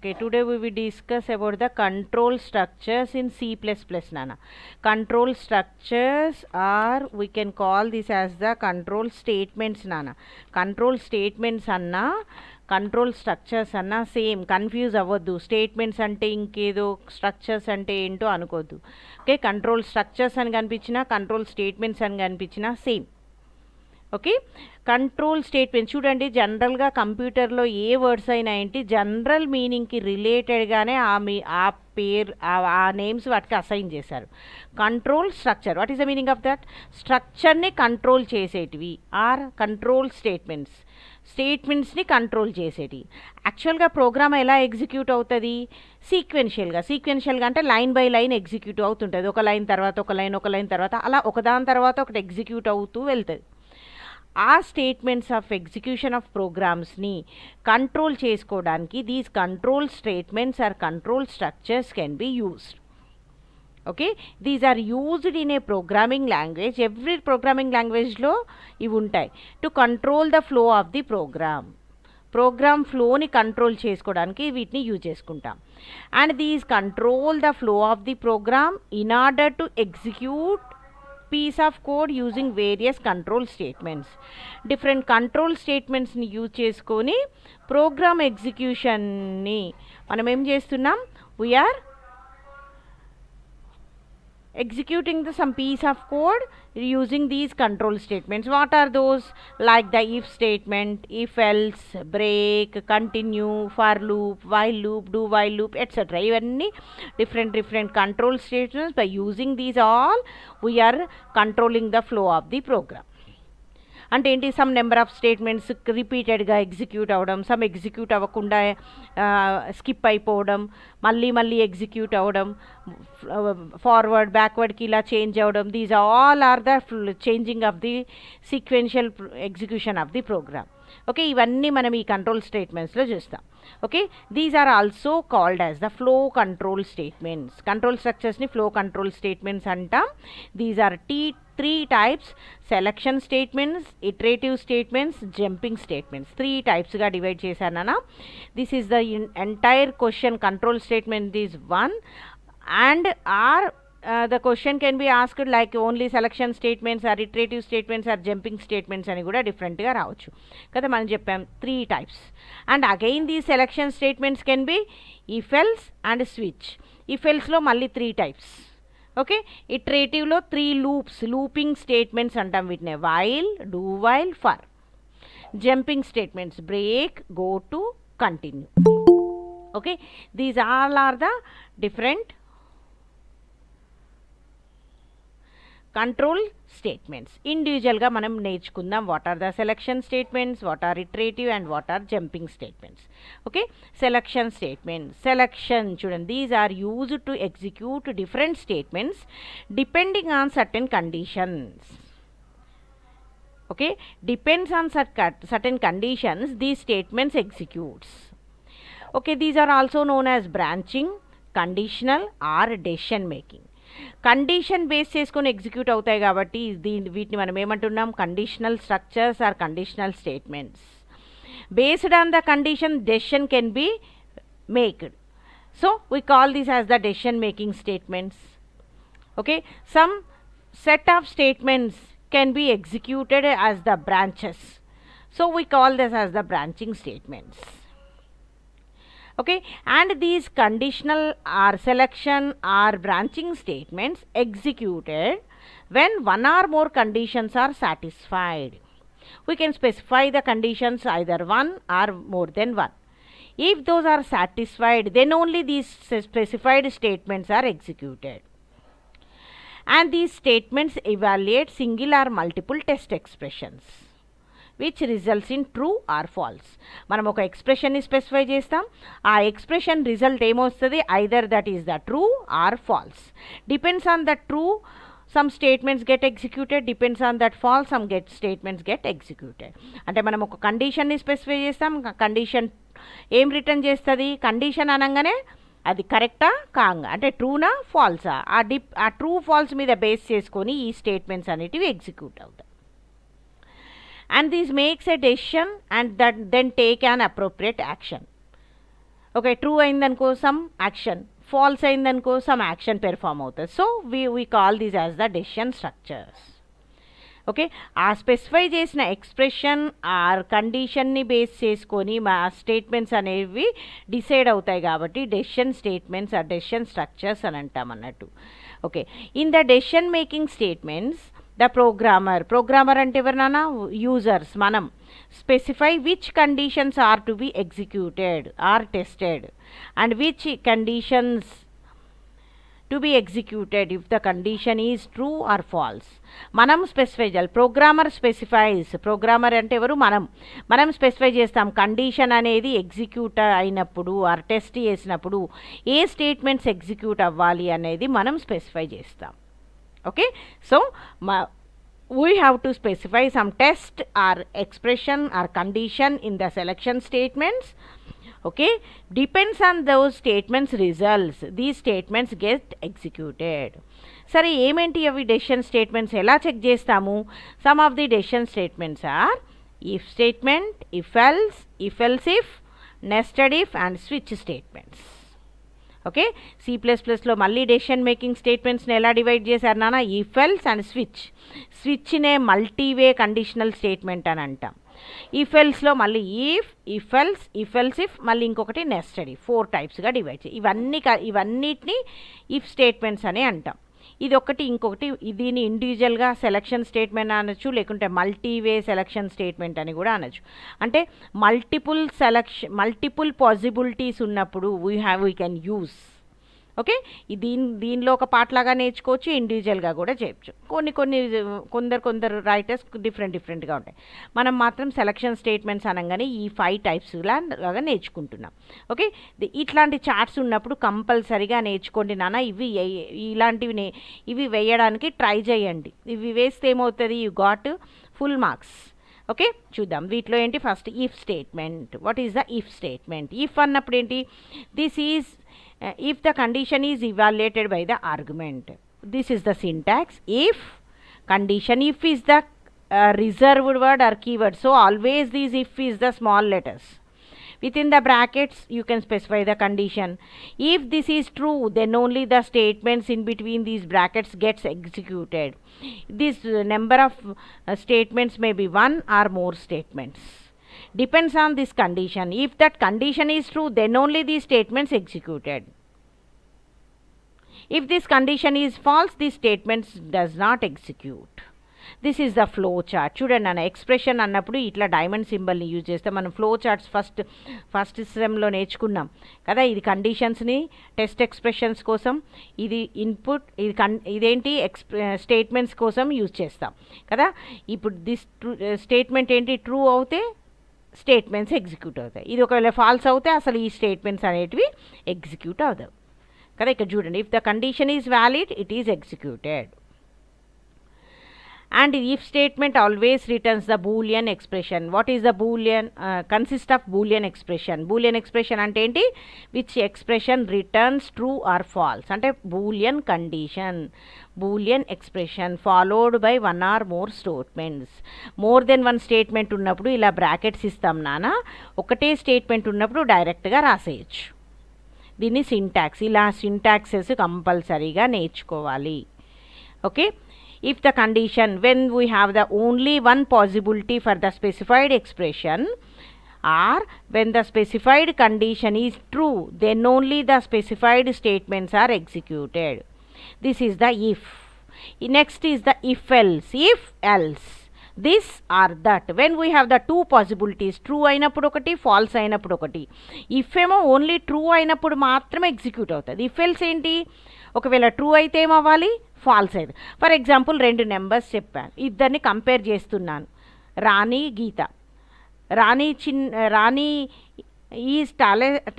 Okay, today we will discuss about the control structures in C++, Nana. Control structures are, we can call this as the control statements, Nana. Control statements anna, control structures anna same, confuse అవ్వద్దు. Statements అంటే ఇంకేదో, structures అంటే ఏంటో అనుకోవద్దు. Okay, control structures అని కనిపించినా, control statements అని కనిపించినా సేమ్. ఓకే, కంట్రోల్ స్టేట్మెంట్ చూడండి, జనరల్గా కంప్యూటర్లో ఏ వర్డ్స్ అయినా ఏంటి జనరల్ మీనింగ్కి రిలేటెడ్గానే ఆ పేరు ఆ నేమ్స్ వాటికి అసైన్ చేశారు. Control structure, what is the meaning of that? స్ట్రక్చర్ని కంట్రోల్ చేసేటివి ఆర్ కంట్రోల్ స్టేట్మెంట్స్. స్టేట్మెంట్స్ని కంట్రోల్ చేసేటివి. యాక్చువల్గా ప్రోగ్రామ్ ఎలా ఎగ్జిక్యూట్ అవుతుంది? సీక్వెన్షియల్గా అంటే లైన్ బై లైన్ ఎగ్జిక్యూట్ అవుతుంటుంది. ఒక లైన్ తర్వాత ఒక లైన్ తర్వాత అలా ఒకదాని తర్వాత ఒకటి ఎగ్జిక్యూట్ అవుతూ వెళ్తుంది. ఆ స్టేట్మెంట్స్ ఆఫ్ ఎగ్జిక్యూషన్ ఆఫ్ ప్రోగ్రామ్స్ని కంట్రోల్ చేసుకోవడానికి these control statements or control structures can be used. Okay, these are used in a programming language. Every programming లాంగ్వేజ్లో ఇవి ఉంటాయి. To control the flow of the program ఫ్లోని control చేసుకోవడానికి వీటిని use చేసుకుంటాం. And these control the flow of the program in order to execute piece of code using various control statements. Different control statements ni use cheskoni program execution ni manam em chestunnam, we are executing some piece of code using these control statements. What are those? Like the if statement, if else, break, continue, for loop, while loop, do while loop, etc. Ivanni different control statements. By using these all, we are controlling the flow of the program. అంటే ఏంటి, some number of statements రిపీటెడ్గా execute అవ్వడం, some execute అవ్వకుండా skip అయిపోవడం, మళ్ళీ execute అవ్వడం, forward బ్యాక్వర్డ్కి ఇలా చేంజ్ అవ్వడం. These all are the changing of the sequential execution of the program. Okay, ఇవన్నీ మనం ఈ కంట్రోల్ స్టేట్మెంట్స్లో చూస్తాం. Okay, these are also called as the flow control statements. Control స్ట్రక్చర్స్ని ఫ్లో కంట్రోల్ స్టేట్మెంట్స్ అంటాం. These are three types: selection statements, iterative statements, jumping statements. Three types ga divide chesana. This is the entire question. Control statement is one, and the question can be asked like only selection statements or iterative statements or jumping statements ani kuda different ga raavochu kada manam cheppam. Three types. And again these selection statements can be if else and switch. If else lo malli three types. Okay, ఇటరేటివ్లో 3 looping statements అంటాం వీటిని, while, do while, for. Jumping statements break, go to, continue. Okay, these all are the different control statements. ఇండివిజువల్గా మనం నేర్చుకుందాం. What are the selection statements, what are iterative, and what are jumping statements. Okay, selection statement. Selection చూడండి, these are used to execute different statements depending on certain conditions. Okay, depends on certain conditions these statements executes. Okay, these are also known as branching, conditional or decision making. Condition base చేసుకొని execute అవుతాయి కాబట్టి వీటిని మనం ఏమంటున్నాం, conditional structures or conditional statements. Based on the condition decision can be maked, so we call this as the decision making statements. Okay, some set of statements can be executed as the branches, so we call this as the branching statements. Okay, and these conditional or selection or branching statements executed when one or more conditions are satisfied. We can specify the conditions either one or more than one. If those are satisfied, then only these specified statements are executed. And these statements evaluate single or multiple test expressions which results in true or false. మనం ఒక ఎక్స్ప్రెషన్ని specify చేస్తాం, ఆ expression result ఏమొస్తుంది, either that is the true or false. Depends on the true, some statements get executed. Depends on that false, some statements get executed. అంటే మనం ఒక కండిషన్ని specify చేస్తాం, కండిషన్ ఏం రిటర్న్ చేస్తుంది, కండిషన్ అనగానే అది కరెక్టా కాంగా, అంటే ట్రూనా ఫాల్సా, ఆ ట్రూ ఫాల్స్ మీద బేస్ చేసుకొని ఈ స్టేట్మెంట్స్ అనేటివి ఎగ్జిక్యూట్ అవుతాయి. And this makes a decision and then take an appropriate action. Okay, true అయిందనుకో సమ్ యాక్షన్, ఫాల్స్ అయిందనుకో సమ్ యాక్షన్ పెర్ఫామ్ అవుతుంది. So we call these as the decision structures. Okay, ఆ specify చేసిన expression or కండిషన్ని base చేసుకొని మా statements అనేవి decide అవుతాయి కాబట్టి decision statements or decision structures అని అంటాం అన్నట్టు. Okay, in the decision making statements the programmer అంటే ఎవరినైనా యూజర్స్ మనం specify which conditions are to be executed or tested and which conditions to be executed if the condition is true or false. మనం specify చేయాలి. Programmer అంటే ఎవరు? మనం specify చేస్తాం condition అనేది ఎగ్జిక్యూట్ అయినప్పుడు ఆర్ టెస్ట్ చేసినప్పుడు ఏ స్టేట్మెంట్స్ ఎగ్జిక్యూట్ అవ్వాలి అనేది మనం స్పెసిఫై చేస్తాం. Okay, so we have to specify some test or expression or condition in the selection statements. Okay, depends on those statements results, these statements get executed. సరే, ఏమేంటి అవి decision statements ఎలా check చేస్తాము? Some of the decision statements are if statement, if else, if else if, nested if and switch statements. Okay, C++లో మళ్ళీ decision making స్టేట్మెంట్స్ని ఎలా divide చేశారు నాన్న? If else and switch. స్విచ్నే మల్టీవే కండిషనల్ స్టేట్మెంట్ అని అంటాం. ఇఫ్ ఎల్స్లో మళ్ళీ if else, if else if, మళ్ళీ ఇంకొకటి నెస్టెడ్ ఇఫ్. 4 టైప్స్గా డివైడ్ చేయి. ఇవన్నిటిని ఇఫ్ స్టేట్మెంట్స్ అని అంటాం. ఇది ఒకటి. ఇంకొకటి దీన్ని ఇండివిజువల్గా సెలక్షన్ స్టేట్మెంట్ అనొచ్చు, లేకుంటే మల్టీవే సెలక్షన్ స్టేట్మెంట్ అని కూడా అనొచ్చు. అంటే మల్టిపుల్ పాసిబిలిటీస్ ఉన్నప్పుడు వీ కెన్ యూస్. ఓకే, దీనిలో ఒక పార్ట్ లాగా నేర్చుకోవచ్చు, ఇండివిజువల్గా కూడా చేయొచ్చు. కొందరు రైటర్స్ డిఫరెంట్గా ఉంటాయి. మనం మాత్రం సెలక్షన్ స్టేట్మెంట్స్ అనగానే ఈ 5 టైప్స్ లాగా నేర్చుకుంటున్నాం. ఓకే, ఇట్లాంటి చార్ట్స్ ఉన్నప్పుడు కంపల్సరీగా నేర్చుకోండి నాన్న. ఇవి వేయడానికి ట్రై చేయండి. ఇవి వేస్తే ఏమవుతుంది? You got full marks. Okay, చూద్దాం వీటిలో ఏంటి. First if statement. What is the if statement? If అన్నప్పుడు ఏంటి? This is if the condition is evaluated by the argument. This is the syntax. If condition, if is the reserved word or keyword, so always this if is the small letters. Within the brackets you can specify the condition. If this is true, then only the statements in between these brackets gets executed. This number of statements may be 1 or more statements. Depends on this condition. If that condition is true, then only these statements executed. If this condition is false, these statements does not execute. This is the flow chart. చూడండి అన్న, expression అన్నప్పుడు ఇట్లా diamond సింబల్ని use చేస్తే మనం flow charts first సెమ్లో నేర్చుకున్నాం కదా. ఇది కండిషన్స్ని టెస్ట్ ఎక్స్ప్రెషన్స్ కోసం, ఇది ఇన్పుట్, ఇదేంటి స్టేట్మెంట్స్ కోసం యూజ్ చేస్తాం కదా. ఇప్పుడు దిస్ స్టేట్మెంట్ ఏంటి? ట్రూ అవుతే స్టేట్మెంట్స్ ఎగ్జిక్యూట్ అవుతాయి. ఇది ఒకవేళ ఫాల్స్ అవుతే అసలు ఈ స్టేట్మెంట్స్ అనేటివి ఎగ్జిక్యూట్ అవుతాయి కదా. ఇక్కడ చూడండి, if the condition is valid it is executed. And if statement always returns the boolean expression. What is the boolean? Consist of boolean expression. Boolean expression అంటే ఏంటి? Which expression returns true or false. అంటే boolean condition, boolean expression followed by 1 or more statements. More than 1 statement ఉన్నప్పుడు ఇలా brackets ఇస్తాం నాన్న. ఒకటే statement ఉన్నప్పుడు డైరెక్ట్గా రాసేయచ్చు. దీన్ని సింటాక్స్. ఇలా సింటాక్సెస్ కంపల్సరీగా నేర్చుకోవాలి. Okay, if the condition, when we have the only one possibility for the specified expression, or when the specified condition is true, then only the specified statements are executed. This is the if. Next is the if else. If else, this or that. When we have the 2 possibilities, true అయినప్పుడు ఒకటి, falls అయినప్పుడు ఒకటి. If ఏమో only true అయినప్పుడు మాత్రమే execute అవుతుంది. If else ఏంటి? ఒకవేళ ట్రూ అయితే ఏమవ్వాలి? ఫాల్స్ అయితే. ఫర్ ఎగ్జాంపుల్ 2 నెంబర్స్ చెప్పాను, ఇద్దరిని కంపేర్ చేస్తున్నాను. రాణి, గీత. రాణి ఈజ్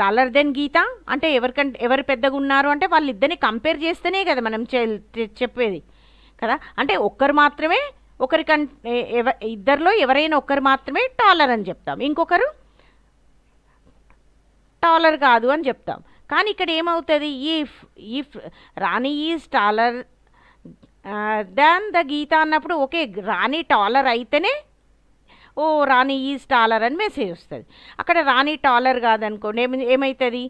టాలర్ దెన్ గీత అంటే ఎవరు పెద్దగా ఉన్నారు అంటే వాళ్ళిద్దరిని కంపేర్ చేస్తేనే కదా మనం చెప్పేది కదా. అంటే ఇద్దరిలో ఎవరైనా ఒక్కరు మాత్రమే టాలర్ అని చెప్తాం, ఇంకొకరు టాలర్ కాదు అని చెప్తాం. కానీ ఇక్కడ ఏమవుతుంది? If Rani is taller than the Geeta అన్నప్పుడు ఓకే, రాణి టాలర్ అయితేనే ఓ రాణి ఈజ్ టాలర్ అని మెసేజ్ వస్తుంది. అక్కడ రాణి టాలర్ కాదనుకోండి ఏమవుతుంది,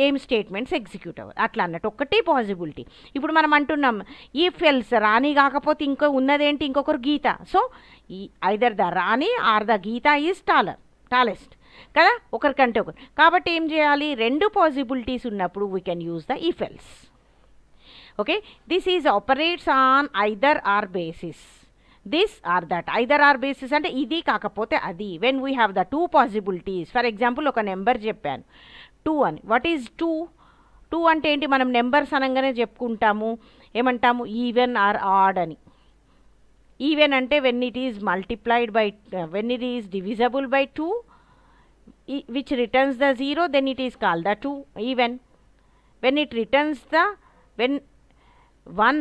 ఏం స్టేట్మెంట్స్ ఎగ్జిక్యూట్ అవ్వదు. అట్లా అన్నట్టు ఒకటి పాసిబిలిటీ. ఇప్పుడు మనం అంటున్నాం ఇఫ్ ఎల్స్ రాణి కాకపోతే ఇంకో ఉన్నదేంటి, ఇంకొకరు గీత. సో ఈ either the Rani or the Geetha is tallest కదా, ఒకరికంటే ఒకరు. కాబట్టి ఏం చేయాలి, రెండు పాసిబిలిటీస్ ఉన్నప్పుడు we can use the if else. Okay, this is operates on either or basis. This or that, either or basis అంటే ఇది కాకపోతే అది. When we have the two possibilities. For example ఒక నెంబర్ చెప్పాను 2 అని. What is 2? 2 అంటే ఏంటి, మనం నెంబర్స్ అనగానే చెప్పుకుంటాము, ఏమంటాము ఈవెన్ ఆర్ ఆడ్ అని. ఈవెన్ అంటే when it is multiplied by, when it is divisible by 2 which returns the 0, then it is called the 2 even. When it returns the, when 1,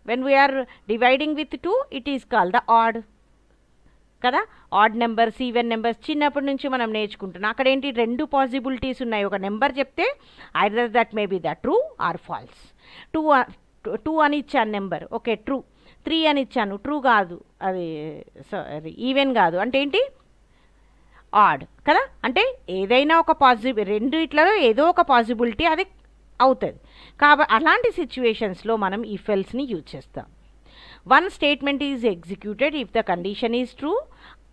when we are dividing with 2, it is called the odd కదా. Odd numbers, even numbers చిన్నప్పటి నుంచి మనం నేర్చుకుంటున్నాం. అక్కడ ఏంటి, రెండు possibilities ఉన్నాయి. ఒక నెంబర్ చెప్తే either that may be the true or false. 2 అని ఇచ్చాను నెంబర్, ఓకే ట్రూ. 3 అని ఇచ్చాను, ట్రూ కాదు, అది సారీ ఈవెన్ కాదు, అంటే ఏంటి ఆడ్ కదా. అంటే ఏదైనా ఒక రెండు ఇట్లలో ఏదో ఒక పాసిబిలిటీ అది అవుతుంది. కాబట్టి అలాంటి సిచ్యువేషన్స్లో మనం ఇఫ్ ఎల్స్ని యూజ్ చేస్తాం. One statement is executed if the condition is true,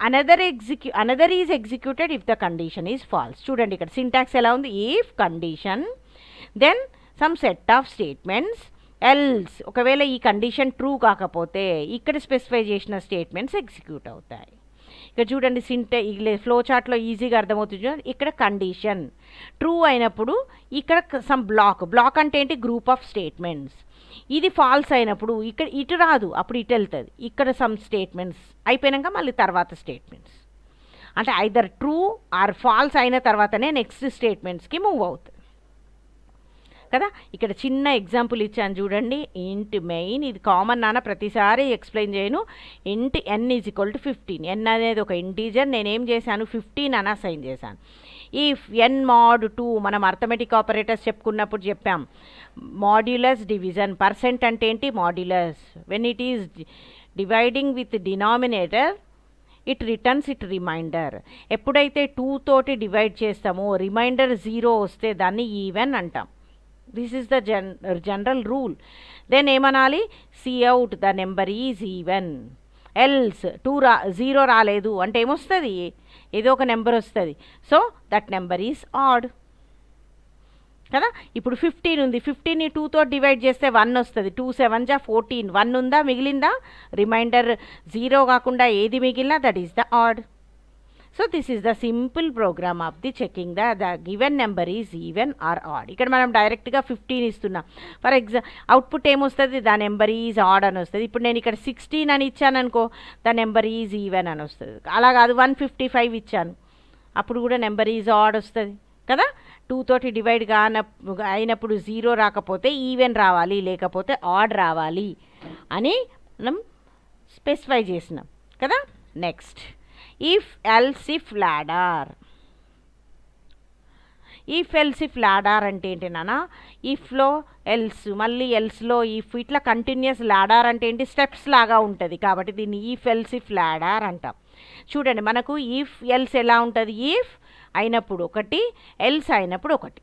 another is executed if the condition is false. చూడండి ఇక్కడ సింటాక్స్ ఎలా ఉంది, if condition then some set of statements else. ఒకవేళ ఈ కండిషన్ ట్రూ కాకపోతే ఇక్కడ స్పెసిఫై చేసిన స్టేట్మెంట్స్ ఎగ్జిక్యూట్ అవుతాయి. ఇక్కడ చూడండి ఫ్లో చార్ట్లో ఈజీగా అర్థమవుతుంది. చూడండి ఇక్కడ కండిషన్ ట్రూ అయినప్పుడు ఇక్కడ సమ్ బ్లాక్ అంటే ఏంటి, గ్రూప్ ఆఫ్ స్టేట్మెంట్స్. ఇది ఫాల్స్ అయినప్పుడు ఇక్కడ ఇటు రాదు, అప్పుడు ఇటు వెళ్తుంది. ఇక్కడ సమ్ స్టేట్మెంట్స్ అయిపోయాక మళ్ళీ తర్వాత స్టేట్మెంట్స్, అంటే ఐదర్ ట్రూ ఆర్ ఫాల్స్ అయిన తర్వాతనే నెక్స్ట్ స్టేట్మెంట్స్కి మూవ్ అవుతుంది కదా. ఇక్కడ చిన్న ఎగ్జాంపుల్ ఇచ్చాను చూడండి, ఇంట్ మెయిన్, ఇది కామన్ నాన్న ప్రతిసారి ఎక్స్ప్లెయిన్ చేయను. ఇంట్ n is equal to 15. n అనేది ఒక ఇంటీజర్, నేనేం చేశాను 15 అని అసైన్ చేశాను. ఇఫ్ n mod 2 మనం అర్థమెటిక్ ఆపరేటర్స్ చెప్పుకున్నప్పుడు చెప్పాం, మాడ్యులస్ డివిజన్. పర్సెంట్ అంటే ఏంటి, modulus. When it is dividing with denominator it returns it remainder. ఎప్పుడైతే 2 తోటి డివైడ్ చేస్తామో రిమైండర్ 0 వస్తే దాన్ని ఈవెన్ అంటాం. This is the general rule. Then ఏమనాలి, C out the number is even. Else 0 రాలేదు అంటే ఏమొస్తుంది, ఏదో ఒక నెంబర్ వస్తుంది. So that number is odd కదా. ఇప్పుడు 15 ఉంది, 15ని 2తో డివైడ్ చేస్తే 1 వస్తుంది. 2 7 జా 14, 1 ఉందా, మిగిలిందా, రిమైండర్ 0 కాకుండా ఏది మిగిలినా that is the odd. So this is the simple program of the checking the given number is even or odd. ఇక్కడ మనం డైరెక్ట్గా 15 ఇస్తున్నాం. ఫర్ అవుట్పుట్ ఏమొస్తుంది, ద నెంబర్ ఈజ్ ఆడ్ అని వస్తుంది. ఇప్పుడు నేను ఇక్కడ 16 అని ఇచ్చాను అనుకో, ద నెంబర్ ఈజ్ ఈవెన్ అని వస్తుంది. అలా కాదు 155 ఇచ్చాను, అప్పుడు కూడా నెంబర్ ఈజ్ ఆడ్ వస్తుంది కదా. 2 తోటి డివైడ్ అయినప్పుడు 0 రాకపోతే ఈవెన్ రావాలి, లేకపోతే ఆడ్ రావాలి అని మనం స్పెసిఫై చేసినాం కదా. Next if else if ladder. If else if ladder అంటే ఏంటి నాన్న, ఇఫ్లో ఎల్స్, మళ్ళీ ఎల్స్లో ఇఫ్, ఇట్లా కంటిన్యూస్. లాడర్ అంటే ఏంటి, స్టెప్స్ లాగా ఉంటుంది, కాబట్టి దీన్ని ఇఫ్ ఎల్స్ ఇఫ్ లాడర్ అంటాం. చూడండి మనకు ఇఫ్ ఎల్స్ ఎలా ఉంటుంది, ఇఫ్ అయినప్పుడు ఒకటి, ఎల్స్ అయినప్పుడు ఒకటి.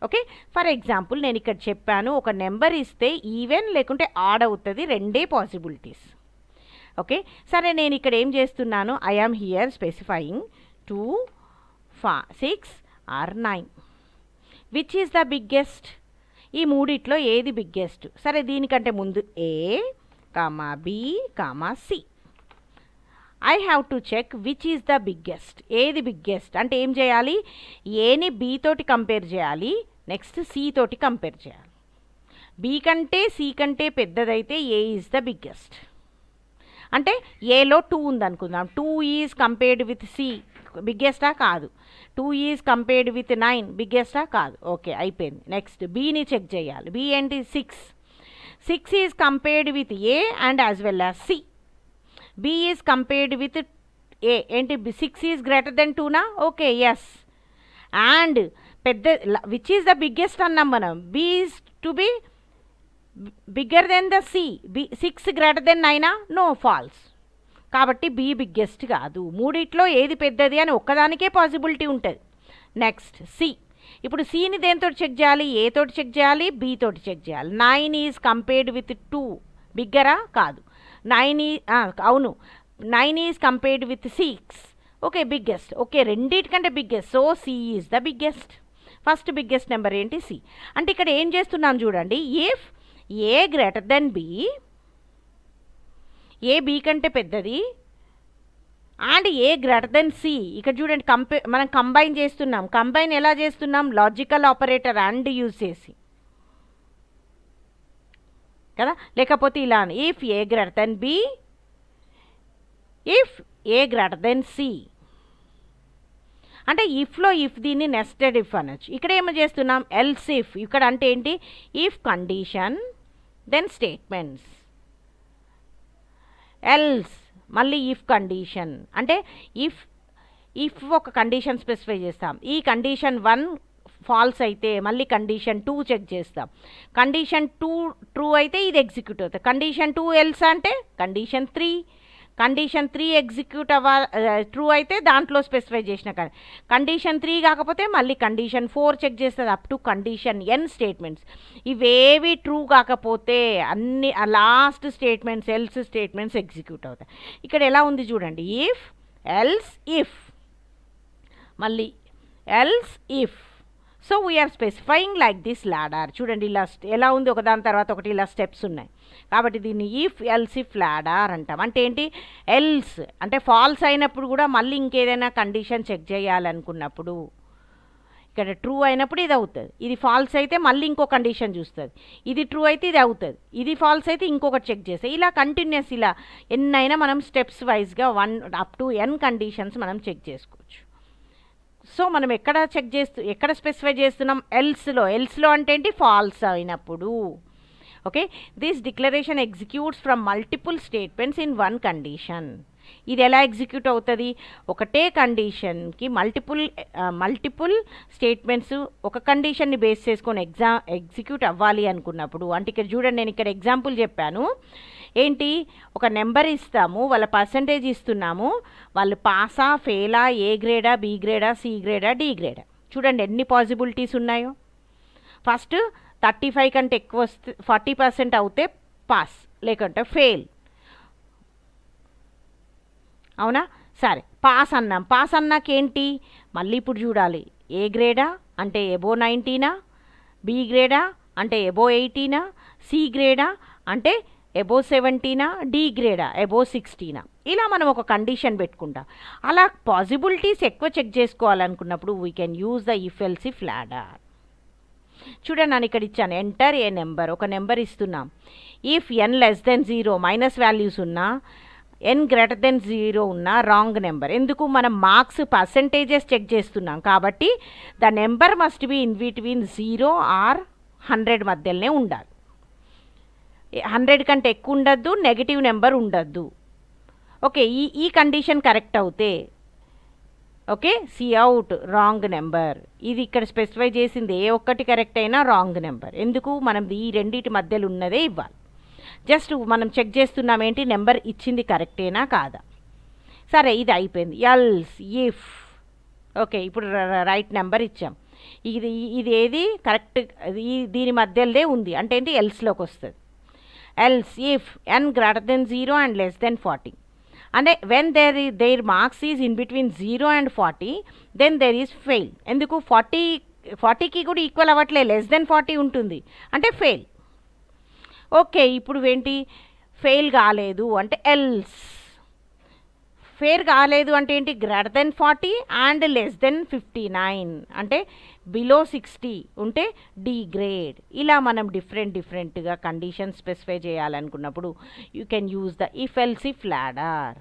ఓకే, ఫర్ ఎగ్జాంపుల్ నేను ఇక్కడ చెప్పాను, ఒక నెంబర్ ఇస్తే ఈవెన్ లేకుంటే ఆడ్ అవుతుంది, రెండే పాసిబిలిటీస్. ఓకే, సరే నేను ఇక్కడ ఏం చేస్తున్నాను, I am here specifying 2, 6 or 9. Which is the biggest, ఈ మూడిట్లో ఏది బిగ్గెస్ట్. సరే దీనికంటే ముందు a comma b comma c, I have to check which is the biggest. ఏది బిగ్గెస్ట్ అంటే ఏం చేయాలి, ఏని బి తోటి కంపేర్ చేయాలి, నెక్స్ట్ సి తోటి కంపేర్ చేయాలి. బి కంటే సి కంటే పెద్దదైతే ఏ ఈజ్ ద బిగ్గెస్ట్. అంటే ఏలో 2 ఉందనుకుందాం, 2 ఈజ్ కంపేర్డ్ విత్ సి, బిగ్గెస్టా కాదు. 2 ఈజ్ కంపేర్డ్ విత్ 9, బిగ్గెస్టా కాదు. ఓకే అయిపోయింది. నెక్స్ట్ బీని చెక్ చేయాలి. బి ఏంటి 6. 6 is compared with A and as well as C. B is compared with A, ఏంటి 6 ఈజ్ గ్రేటర్ దెన్ 2నా, ఓకే ఎస్. అండ్ పెద్ద which is the biggest అన్నాం మనం, B is to be bigger than the C. 6 greater than 9ఆ, no, false. కాబట్టి B biggest కాదు. మూడిట్లో ఏది పెద్దది అని ఒక్కదానికే పాసిబిలిటీ ఉంటుంది. Next C. ఇప్పుడు సిని దేంతో చెక్ చేయాలి? ఏ తోటి చెక్ చేయాలి? బి తోటి చెక్ చేయాలి. 9 ఈజ్ కంపేర్డ్ విత్ 2 బిగ్గరా? కాదు. 9 అవును, 9 is compared with 6. Okay, biggest. Okay, రెండింటికంటే biggest. So C is the biggest. First biggest number ఏంటి? సి. అంటే ఇక్కడ ఏం చేస్తున్నాం చూడండి, if A greater than B, A B కంటే పెద్దది, and A greater than C. ఇక్కడ చూడండి, మనం కంబైన్ చేస్తున్నాం. కంబైన్ ఎలా చేస్తున్నాం? లాజికల్ ఆపరేటర్ అండ్ యూజ్ చేసి కదా, లేకపోతే ఇలా if A greater than B, if A greater than C. అంటే ఇఫ్లో ఇఫ్ దీన్ని నెస్టెడ్ ఇఫ్ అనొచ్చు. ఇక్కడ ఏమో చేస్తున్నాం? Else if. ఇక్కడ అంటే ఏంటి? If condition then statements. Else మళ్ళీ ఇఫ్ కండిషన్. అంటే ఇఫ్ ఒక కండిషన్ స్పెసిఫై చేస్తాం. ఈ కండిషన్ 1 ఫాల్స్ అయితే మళ్ళీ కండిషన్ 2 చెక్ చేస్తాం. కండిషన్ 2 ట్రూ అయితే ఇది ఎగ్జిక్యూట్ అవుతుంది. కండిషన్ 2 ఎల్స్ అంటే కండిషన్ 3. కండిషన్ 3 ఎగ్జిక్యూట్ ట్రూ అయితే దాంట్లో స్పెసిఫై చేసిన కండిషన్ 3 కాకపోతే మళ్ళీ కండిషన్ 4 చెక్ చేస్తుంది up to condition N statements. ఇవేవి ట్రూ కాకపోతే అన్ని last statements, else statements execute అవుతాయి. ఇక్కడ ఎలా ఉంది చూడండి, ఇఫ్ ఎల్స్ ఇఫ్, మళ్ళీ else if. So we are specifying like this ladder. చూడండి ఇలా ఎలా ఉంది, ఒకదాని తర్వాత ఒకటి ఇలా స్టెప్స్ ఉన్నాయి. కాబట్టి దీన్ని ఇఫ్ ఎల్స్ ఇఫ్ లాడర్ అంటాం. అంటే ఏంటి? ఎల్స్ అంటే ఫాల్స్ అయినప్పుడు కూడా మళ్ళీ ఇంకేదైనా కండిషన్ చెక్ చేయాలనుకున్నప్పుడు, ఇక్కడ ట్రూ అయినప్పుడు ఇది అవుతుంది, ఇది ఫాల్స్ అయితే మళ్ళీ ఇంకో కండిషన్ చూస్తుంది, ఇది ట్రూ అయితే ఇది అవుతుంది, ఇది ఫాల్స్ అయితే ఇంకొకటి చెక్ చేస్తే, ఇలా కంటిన్యూస్ ఇలా ఎన్నైనా మనం స్టెప్స్ వైజ్గా 1 అప్ టు n కండిషన్స్ మనం చెక్ చేసుకోవచ్చు. సో మనం ఎక్కడ స్పెసిఫై చేస్తున్నాం? ఎల్స్లో అంటే ఏంటి? ఫాల్స్ అయినప్పుడు. Okay, this declaration executes from multiple statements in 1 condition. ఇది ఎలా ఎగ్జిక్యూట్ అవుతుంది? ఒకటే కండిషన్కి మల్టిపుల్ స్టేట్మెంట్స్ ఒక కండిషన్ని బేస్ చేసుకొని ఎగ్జిక్యూట్ అవ్వాలి అనుకున్నప్పుడు. అంటే ఇక్కడ చూడండి, నేను ఇక్కడ ఎగ్జాంపుల్ చెప్పాను. ఏంటి? ఒక నెంబర్ ఇస్తాము, వాళ్ళ పర్సంటేజ్ ఇస్తున్నాము, వాళ్ళు పాసా, ఫెయిలా, ఏ గ్రేడా, బి గ్రేడా, సి గ్రేడా, డి గ్రేడా. చూడండి ఎన్ని పాసిబిలిటీస్ ఉన్నాయో. ఫస్ట్ 35 కంటే ఎక్కువ వస్తే 40% అవుతే పాస్, లేకుంటే ఫెయిల్. అవునా? సరే, పాస్ అన్నాం. పాస్ అన్నాకేంటి? మళ్ళీ ఇప్పుడు చూడాలి, ఏ గ్రేడా అంటే ఎబో 19, బి గ్రేడా అంటే ఎబో 18, సి గ్రేడా అంటే ఎబో 17, డి గ్రేడా ఎబో 16. ఇలా మనం ఒక కండిషన్ పెట్టుకుంటాం. అలా పాసిబిలిటీస్ ఎక్కువ చెక్ చేసుకోవాలనుకున్నప్పుడు we can use the if else if ladder. చూడండి, నేను ఇక్కడ ఇచ్చాను, ఎంటర్ ఏ నెంబర్. ఒక నెంబర్ ఇస్తున్నాం. If n less than 0 minus values ఉన్నా, n గ్రేటర్ దెన్ 0 ఉన్న రాంగ్ నెంబర్. ఎందుకు? మనం మార్క్స్ పర్సంటేజెస్ చెక్ చేస్తున్నాం కాబట్టి the number must be in between 0 or 100 మధ్యలోనే ఉండాలి. 100 కంటే ఎక్కువ ఉండద్దు, నెగిటివ్ నెంబర్ ఉండద్దు. ఓకే, ఈ కండిషన్ కరెక్ట్ అవుతే okay, cout wrong number. ఇది ఇక్కడ స్పెసిఫై చేసింది ఏ ఒక్కటి కరెక్ట్ అయినా రాంగ్ నెంబర్. ఎందుకు? మనం ఈ రెండింటి మధ్యలో ఉన్నదే ఇవ్వాలి. జస్ట్ మనం చెక్ చేస్తున్నాం ఏంటి, నెంబర్ ఇచ్చింది కరెక్టేనా కాదా. సరే, ఇది అయిపోయింది. Else if. ఓకే, ఇప్పుడు రైట్ నెంబర్ ఇచ్చాం. ఇది ఏది కరెక్ట్, దీని మధ్యలోదే ఉంది అంటే ఏంటి? ఎల్స్లోకి వస్తుంది. Else if n greater than 0 and less than 40. అంటే when their marks is in between 0 and 40 then there is fail. ఎందుకు? 40కి కూడా ఈక్వల్ అవ్వట్లే, లెస్ దెన్ 40 ఉంటుంది అంటే ఫెయిల్. ఓకే, ఇప్పుడు ఏంటి? ఫెయిల్ కాలేదు అంటే ఎల్స్. ఫెయిల్ కాలేదు అంటే ఏంటి? Greater than 40 and less then 59 అంటే బిలో 60 ఉంటే డి గ్రేడ్. ఇలా మనం డిఫరెంట్గా కండిషన్ స్పెసిఫై చేయాలనుకున్నప్పుడు you can use the if else if ladder.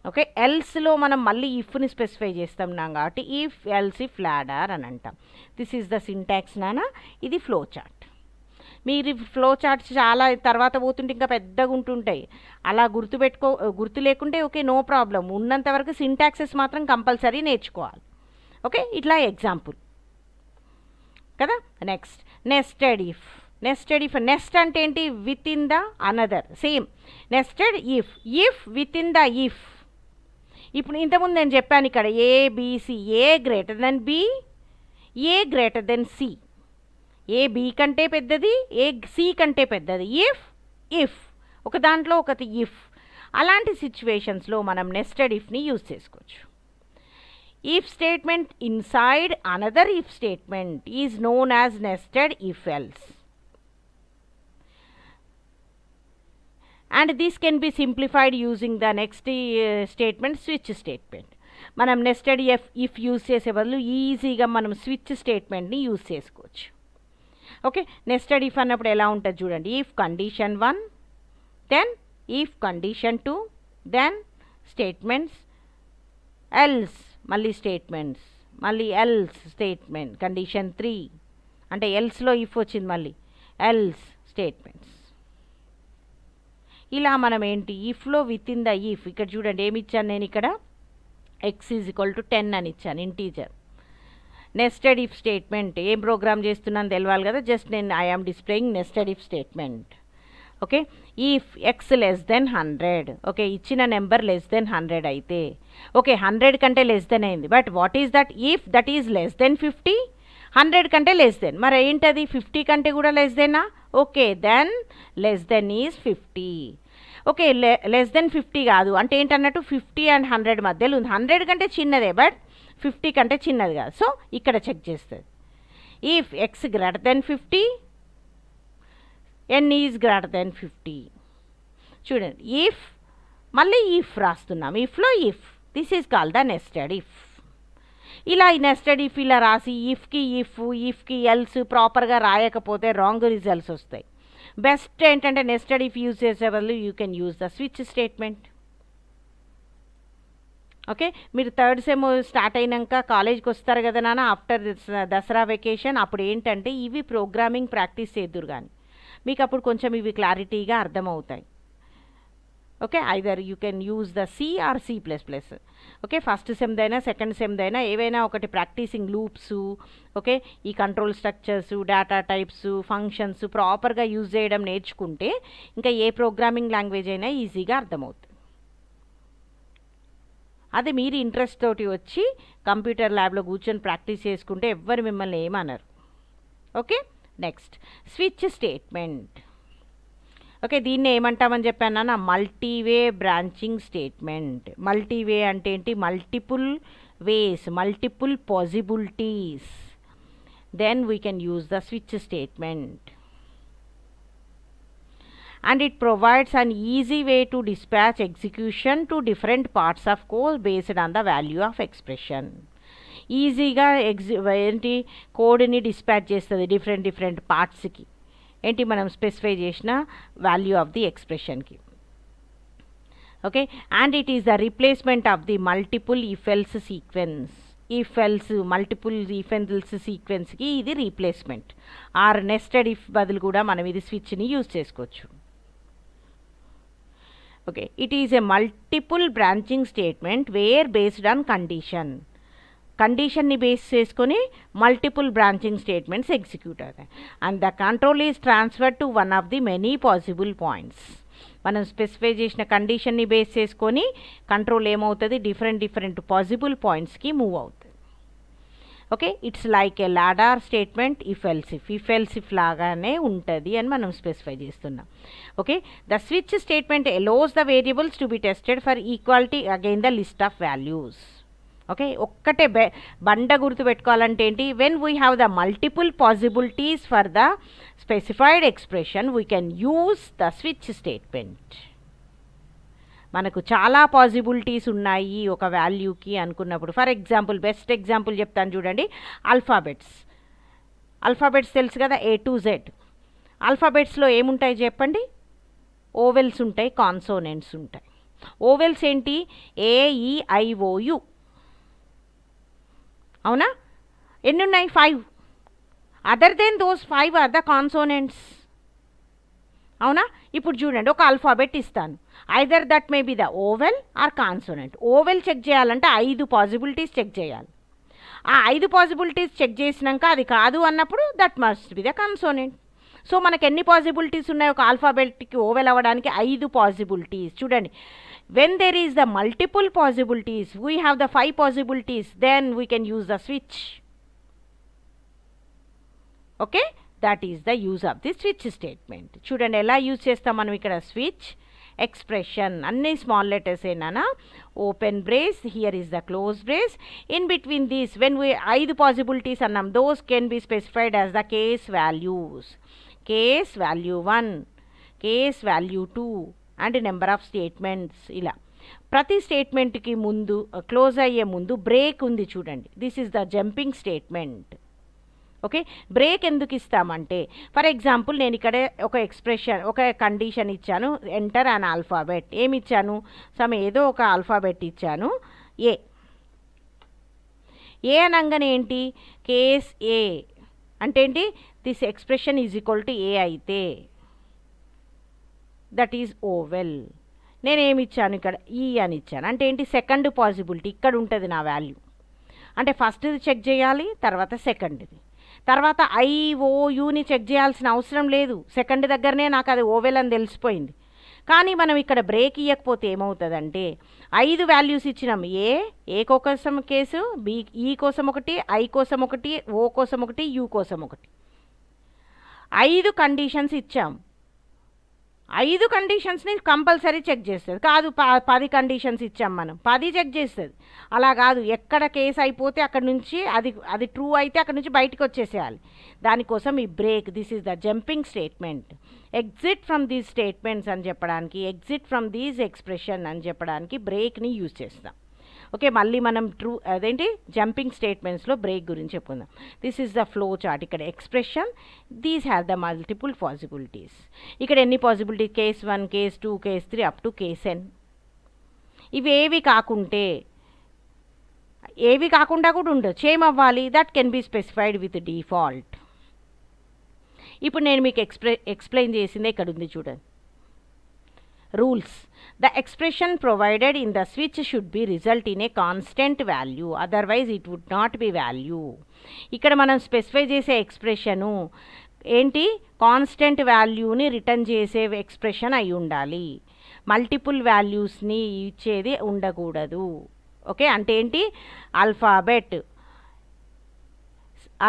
Okay, ఎల్స్లో మనం మళ్ళీ ఇఫ్ని స్పెసిఫై చేస్తున్నాం కాబట్టి ఇఫ్ ఎల్స్ ఇఫ్ లాడర్ అని అంటాం. దిస్ ఈజ్ ద సింటాక్స్ నానా. ఇది ఫ్లో చార్ట్. మీరు ఫ్లో చార్ట్స్ చాలా తర్వాత పోతుంటే ఇంకా పెద్దగా ఉంటుంటాయి. అలా గుర్తు లేకుంటే ఓకే, నో ప్రాబ్లం. ఉన్నంత వరకు సింటాక్సెస్ మాత్రం కంపల్సరీ నేర్చుకోవాలి. ఓకే, ఇట్లా ఎగ్జాంపుల్ కదా. Next nested if. Nested if. Next అంటే ఏంటి? Within the another. Same nested if. If within the if. ఇప్పుడు ఇంతకుముందు నేను చెప్పాను ఇక్కడ ABC. A greater than B, A greater than C. A B కంటే పెద్దది, ఏ సి కంటే పెద్దది. ఇఫ్ ఇఫ్ ఒక దాంట్లో ఒకటి ఇఫ్. అలాంటి సిచ్యువేషన్స్లో మనం నెస్టెడ్ ఇఫ్ని యూజ్ చేసుకోవచ్చు. If statement inside another if statement is known as nested if else. And this can be simplified using the next statement, switch statement. మనం నెస్టెడ్ ఇఫ్ యూజ్ చేసే బదులు ఈజీగా మనం స్విచ్ స్టేట్మెంట్ని యూజ్ చేసుకోవచ్చు. ఓకే, నెస్టెడ్ ఇఫ్ అన్నప్పుడు ఎలా ఉంటుంది చూడండి. If condition 1, then if condition 2, then statements, else మళ్ళీ స్టేట్మెంట్స్, మళ్ళీ ఎల్స్ స్టేట్మెంట్, కండిషన్ 3 అంటే ఎల్స్లో ఇఫ్ వచ్చింది, మళ్ళీ ఎల్స్ స్టేట్మెంట్స్. ఇలా మనం ఏంటి ఇఫ్లో విత్ ఇన్ ద ఇఫ్. ఇక్కడ చూడండి ఏమి ఇచ్చాను నేను ఇక్కడ, ఎక్స్ ఈజ్ ఈక్వల్ టు 10 అని ఇచ్చాను, ఇంటీజర్. నెస్టెడ్ ఇఫ్ స్టేట్మెంట్ ఏం ప్రోగ్రామ్ చేస్తున్నాను తెలవాలి కదా, జస్ట్ నేను I am displaying nested if statement. Okay, if X less then 100. Okay, ఇచ్చిన నెంబర్ లెస్ దెన్ 100 అయితే, ఓకే 100 కంటే లెస్ దెన్ అయింది, but what is that? If that is less than 50, 100 కంటే లెస్ దెన్. మరి ఏంటది? 50 కంటే కూడా లెస్ దెనా? Okay, than less than is 50. Okay, less than 50 కాదు అంటే ఏంటన్నట్టు 50 అండ్ 100 మధ్యలో ఉంది. 100 కంటే చిన్నదే, బట్ 50 కంటే చిన్నది కాదు. సో ఇక్కడ చెక్ చేస్తుంది. If X greater than 50, N is greater than 50. చూడండి, ఇఫ్ మళ్ళీ ఇఫ్ రాస్తున్నాం, ఇఫ్లో if. This is called the nested if. ఇలా ఈ నెస్టెడ్ ఇఫ్ ఇలా రాసి ఇఫ్కి ఇఫ్, ఇఫ్కి ఎల్స్ ప్రాపర్గా రాయకపోతే రాంగ్ రిజల్ట్స్ వస్తాయి. బెస్ట్ ఏంటంటే నెస్టెడ్ ఇఫ్ యూజ్ చేసే బదులు you can use the switch statement. Okay, మీరు థర్డ్ సెమ్ స్టార్ట్ అయినాక కాలేజ్కి వస్తారు కదా నాన్న, ఆఫ్టర్ దసరా వెకేషన్. అప్పుడు ఏంటంటే ఇవి ప్రోగ్రామింగ్ ప్రాక్టీస్ చేద్దురు కానీ మీకు అప్పుడు కొంచెం ఇవి క్లారిటీగా అర్థమవుతాయి. Okay, either you can use the C or C++. Okay, first సెమ్దైనా సెకండ్ సెమ్దైనా ఏవైనా ఒకటి ప్రాక్టీసింగ్ లూప్స్, ఓకే ఈ control structures, data types, functions ప్రాపర్గా యూజ్ చేయడం నేర్చుకుంటే ఇంకా ఏ ప్రోగ్రామింగ్ లాంగ్వేజ్ అయినా ఈజీగా అర్థమవుతుంది. అదే మీరు ఇంట్రెస్ట్ తోటి వచ్చి కంప్యూటర్ ల్యాబ్లో కూర్చొని ప్రాక్టీస్ చేసుకుంటే ఎవ్వరు మిమ్మల్ని ఏమనరు. Okay, next switch statement. Okay, దీన్ని ఏమంటామని చెప్పాను, మల్టీవే బ్రాంచింగ్ స్టేట్మెంట్. మల్టీవే అంటే ఏంటి? Multiple ways, multiple possibilities. Then we can use the switch statement. And it provides an easy way to dispatch execution to different parts of code based on the value of expression. ఈజీగా ఏంటి కోడ్ని dispatch చేస్తుంది different పార్ట్స్కి, ఏంటి మనం specify చేసిన value of the ఎక్స్ప్రెషన్కి. Okay, and it is the replacement of the multiple if else sequence. If else multiple if else సీక్వెన్స్కి ఇది రీప్లేస్మెంట్. ఆర్ నెస్టెడ్ ఇఫ్ బదులు కూడా మనం ఇది స్విచ్ని యూజ్ చేసుకోవచ్చు. Okay, it is a multiple branching statement where based on condition. కండిషన్ని base చేసుకొని మల్టిపుల్ బ్రాంచింగ్ స్టేట్మెంట్స్ ఎగ్జిక్యూట్ అవుతాయి. And the control is transferred to one of the many possible points. మనం స్పెసిఫై చేసిన కండిషన్ని బేస్ చేసుకొని control ఏమవుతుంది, different possible పాయింట్స్కి move అవుతుంది. Okay, it's like a ladder statement. If else if లాగానే ఉంటుంది అని మనం స్పెసిఫై చేస్తున్నాం. Okay, the switch statement allows the variables to be tested for equality against the list of values. Okay, ఒక్కటే బండ గుర్తు పెట్టుకోవాలంటే ఏంటి, when we have the multiple possibilities for the specified expression we can use the switch statement. మనకు చాలా possibilities ఉన్నాయి ఒక వాల్యూకి అనుకున్నప్పుడు. ఫర్ ఎగ్జాంపుల్, బెస్ట్ ఎగ్జాంపుల్ చెప్తాను చూడండి, ఆల్ఫాబెట్స్ తెలుసు కదా, A to Z. ఆల్ఫాబెట్స్లో ఏముంటాయి చెప్పండి? ఓవెల్స్ ఉంటాయి, కాన్సోనెంట్స్ ఉంటాయి. ఓవెల్స్ ఏంటి? AEIOU. అవునా? ఎన్ని ఉన్నాయి? 5. Other than those 5 are the consonants. అవునా? ఇప్పుడు చూడండి, ఒక ఆల్ఫాబెట్ ఇస్తాను, either that may be the vowel or consonant. Vowel check చేయాలంటే 5 పాసిబిలిటీస్ చెక్ చేయాలి. ఆ 5 పాసిబిలిటీస్ చెక్ చేసినాక అది కాదు అన్నప్పుడు that must be the consonant. So మనకు ఎన్ని పాసిబిలిటీస్ ఉన్నాయి ఒక ఆల్ఫాబెట్కి ఓవెల్ అవ్వడానికి? 5 పాసిబిలిటీస్. చూడండి, when there is the multiple possibilities, we have the 5 possibilities, then we can use the switch. Okay, that is the use of the switch statement. చూడండి ఎలా use చేస్తాం మనం ఇక్కడ. స్విచ్ ఎక్స్ప్రెషన్ అన్ని స్మాల్ లెటర్స్ ఏనా, open brace, here is the close brace, in between these when we 5 possibilities అన్నాం, those can be specified as the case values. Case value 1, case value 2 and number of statements. ఇలా ప్రతి స్టేట్మెంట్కి ముందు close అయ్యే ముందు break ఉంది చూడండి. This is the jumping statement. Okay, break ఎందుకు ఇస్తామంటే, ఫర్ ఎగ్జాంపుల్ నేను ఇక్కడ ఒక ఎక్స్ప్రెషన్, ఒక కండిషన్ ఇచ్చాను, ఎంటర్ అన్ ఆల్ఫాబెట్. ఏమి ఇచ్చాను? ఏదో ఒక ఆల్ఫాబెట్ ఇచ్చాను, ఏ. ఏ అనగానే ఏంటి? కేస్ ఏ అంటే ఏంటి? This expression is equal to A అయితే దట్ ఈజ్ ఓవెల్. నేనేమి ఇచ్చాను ఇక్కడ? ఈ అని ఇచ్చాను. అంటే ఏంటి? సెకండ్ పాసిబిలిటీ ఇక్కడ ఉంటుంది నా వాల్యూ. అంటే ఫస్ట్ది చెక్ చేయాలి, తర్వాత సెకండ్ది, తర్వాత ఐఓయుని చెక్ చేయాల్సిన అవసరం లేదు. సెకండ్ దగ్గరనే నాకు అది ఓవెల్ అని తెలిసిపోయింది. కానీ మనం ఇక్కడ బ్రేక్ ఇవ్వకపోతే ఏమవుతుందంటే, 5 వాల్యూస్ ఇచ్చినాం. ఏ కోసం కేసు, బి ఈ కోసం ఒకటి, ఐ కోసం ఒకటి, ఓ కోసం ఒకటి, యూ కోసం ఒకటి, 5 కండిషన్స్ ఇచ్చాం. 5 కండిషన్స్ని కంపల్సరీ చెక్ చేస్తుంది. కాదు 10 కండిషన్స్ ఇచ్చాం మనం, 10 చెక్ చేస్తుంది. అలా కాదు, ఎక్కడ కేసు అయిపోతే అక్కడ నుంచి అది ట్రూ అయితే అక్కడ నుంచి బయటకు వచ్చేసేయాలి. దానికోసం ఈ break, this is the jumping statement. Exit from these statements అని చెప్పడానికి, ఎగ్జిట్ ఫ్రమ్ దీస్ ఎక్స్ప్రెషన్ అని చెప్పడానికి బ్రేక్ని యూజ్ చేస్తాం. ఓకే, మళ్ళీ మనం జంపింగ్ స్టేట్మెంట్స్లో బ్రేక్ గురించి చెప్పుకుందాం. This is the flow chart. ఇక్కడ expression, these have the multiple possibilities. ఇక్కడ ఎన్ని possibility? Case 1, case 2, case 3 up to case n. ఇవేవి కాకుండా కూడా ఉండొచ్చు. ఏమవ్వాలి? That can be specified with default. ఇప్పుడు నేను మీకు ఎక్స్ప్లెయిన్ చేసిందే ఇక్కడ ఉంది చూడండి. Rules. The expression provided in the switch should be result in a constant value, otherwise it would not be value. ఇక్కడ మనం స్పెసిఫై చేసే ఎక్స్ప్రెషను ఏంటి? కాన్స్టెంట్ వాల్యూని రిటర్న్ చేసే ఎక్స్ప్రెషన్ అయి ఉండాలి. మల్టిపుల్ వాల్యూస్ని ఇచ్చేది ఉండకూడదు. ఓకే, అంటే ఏంటి? Alphabet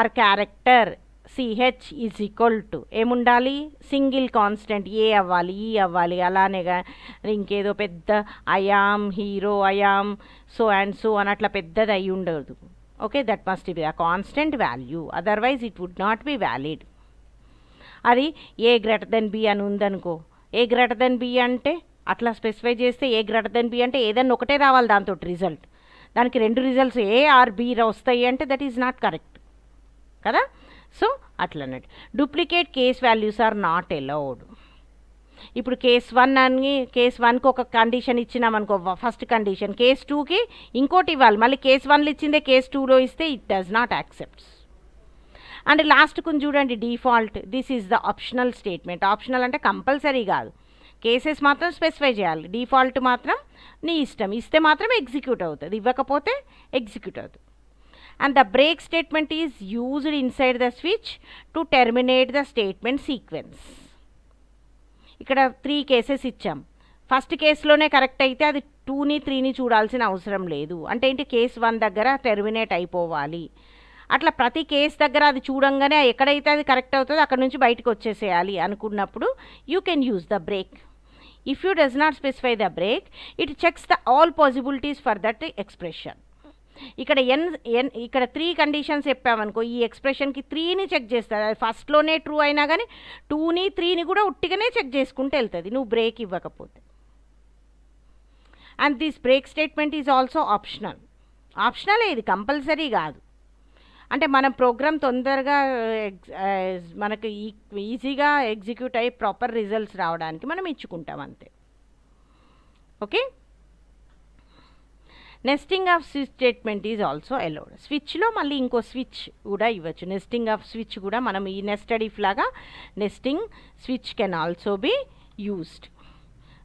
or character C H is equal to ఏముండాలి? సింగిల్ కాన్స్టెంట్ ఏ అవ్వాలి, ఈ అవ్వాలి. అలానేగా ఇంకేదో పెద్ద I'm hero, I'm so and so అని అట్లా పెద్దది అయి ఉండదు. Okay, that must be a constant value, otherwise it would not be valid. అది ఏ గ్రేటర్ దెన్ బి అని ఉందనుకో, ఏ గ్రేటర్ దెన్ బి అంటే అట్లా స్పెసిఫై చేస్తే ఏ గ్రేటర్ దెన్ బి అంటే ఏదైనా ఒకటే రావాలి దాంతో రిజల్ట్. దానికి 2 రిజల్ట్స్ ఏ ఆర్ బి వస్తాయి అంటే దట్ ఈజ్ నాట్ కరెక్ట్ కదా. సో అట్లా అన్నట్టు duplicate case values are not allowed. ఇప్పుడు కేస్ 1 అని కేస్ 1కి ఒక కండిషన్ ఇచ్చినామనుకో, ఫస్ట్ కండిషన్, కేస్ 2కి ఇంకోటి ఇవ్వాలి. మళ్ళీ కేస్ 1లో ఇచ్చిందే కేస్ 2లో ఇస్తే it does not accepts. And లాస్ట్కు చూడండి default. This is the optional statement. Optional అంటే కంపల్సరీ కాదు, కేసెస్ మాత్రం స్పెసిఫై చేయాలి. డిఫాల్ట్ మాత్రం నీ ఇష్టం, ఇస్తే మాత్రం ఎగ్జిక్యూట్ అవుతుంది, ఇవ్వకపోతే ఎగ్జిక్యూట్ అవుతుంది. And the break statement is used inside the switch to terminate the statement sequence. ఇక్కడ 3 కేసెస్ ఇచ్చాం. ఫస్ట్ కేసులోనే కరెక్ట్ అయితే అది 2ని 3ని చూడాల్సిన అవసరం లేదు. అంటే ఏంటి? కేస్ 1 దగ్గర టెర్మినేట్ అయిపోవాలి. అట్లా ప్రతి కేస్ దగ్గర అది చూడంగానే ఎక్కడైతే అది కరెక్ట్ అవుతుందో అక్కడ నుంచి బయటకు వచ్చేసేయాలి అనుకున్నప్పుడు you can use the break. If you does not specify the break, it checks the all possibilities for that expression. ఇక్కడ ఇక్కడ 3 కండిషన్స్ చెప్పామనుకో, ఈ ఎక్స్ప్రెషన్కి 3ని చెక్ చేస్తుంది. అది ఫస్ట్లోనే ట్రూ అయినా కానీ 2ని 3ని కూడా ఉట్టిగానే చెక్ చేసుకుంటూ వెళ్తుంది నువ్వు బ్రేక్ ఇవ్వకపోతే. And this break statement is also optional. ఆప్షనలే, ఇది కంపల్సరీ కాదు. అంటే మనం ప్రోగ్రామ్ తొందరగా మనకు ఈజీగా ఎగ్జిక్యూట్ అయ్యి ప్రాపర్ రిజల్ట్స్ రావడానికి మనం ఇచ్చుకుంటాం అంతే. Okay, nesting of switch statement is also allowed. స్విచ్లో మళ్ళీ ఇంకో స్విచ్ కూడా ఇవ్వచ్చు. నెస్టింగ్ ఆఫ్ స్విచ్ కూడా మనం ఈ నెస్టెడ్ ఇఫ్ లాగా nesting switch can also be used.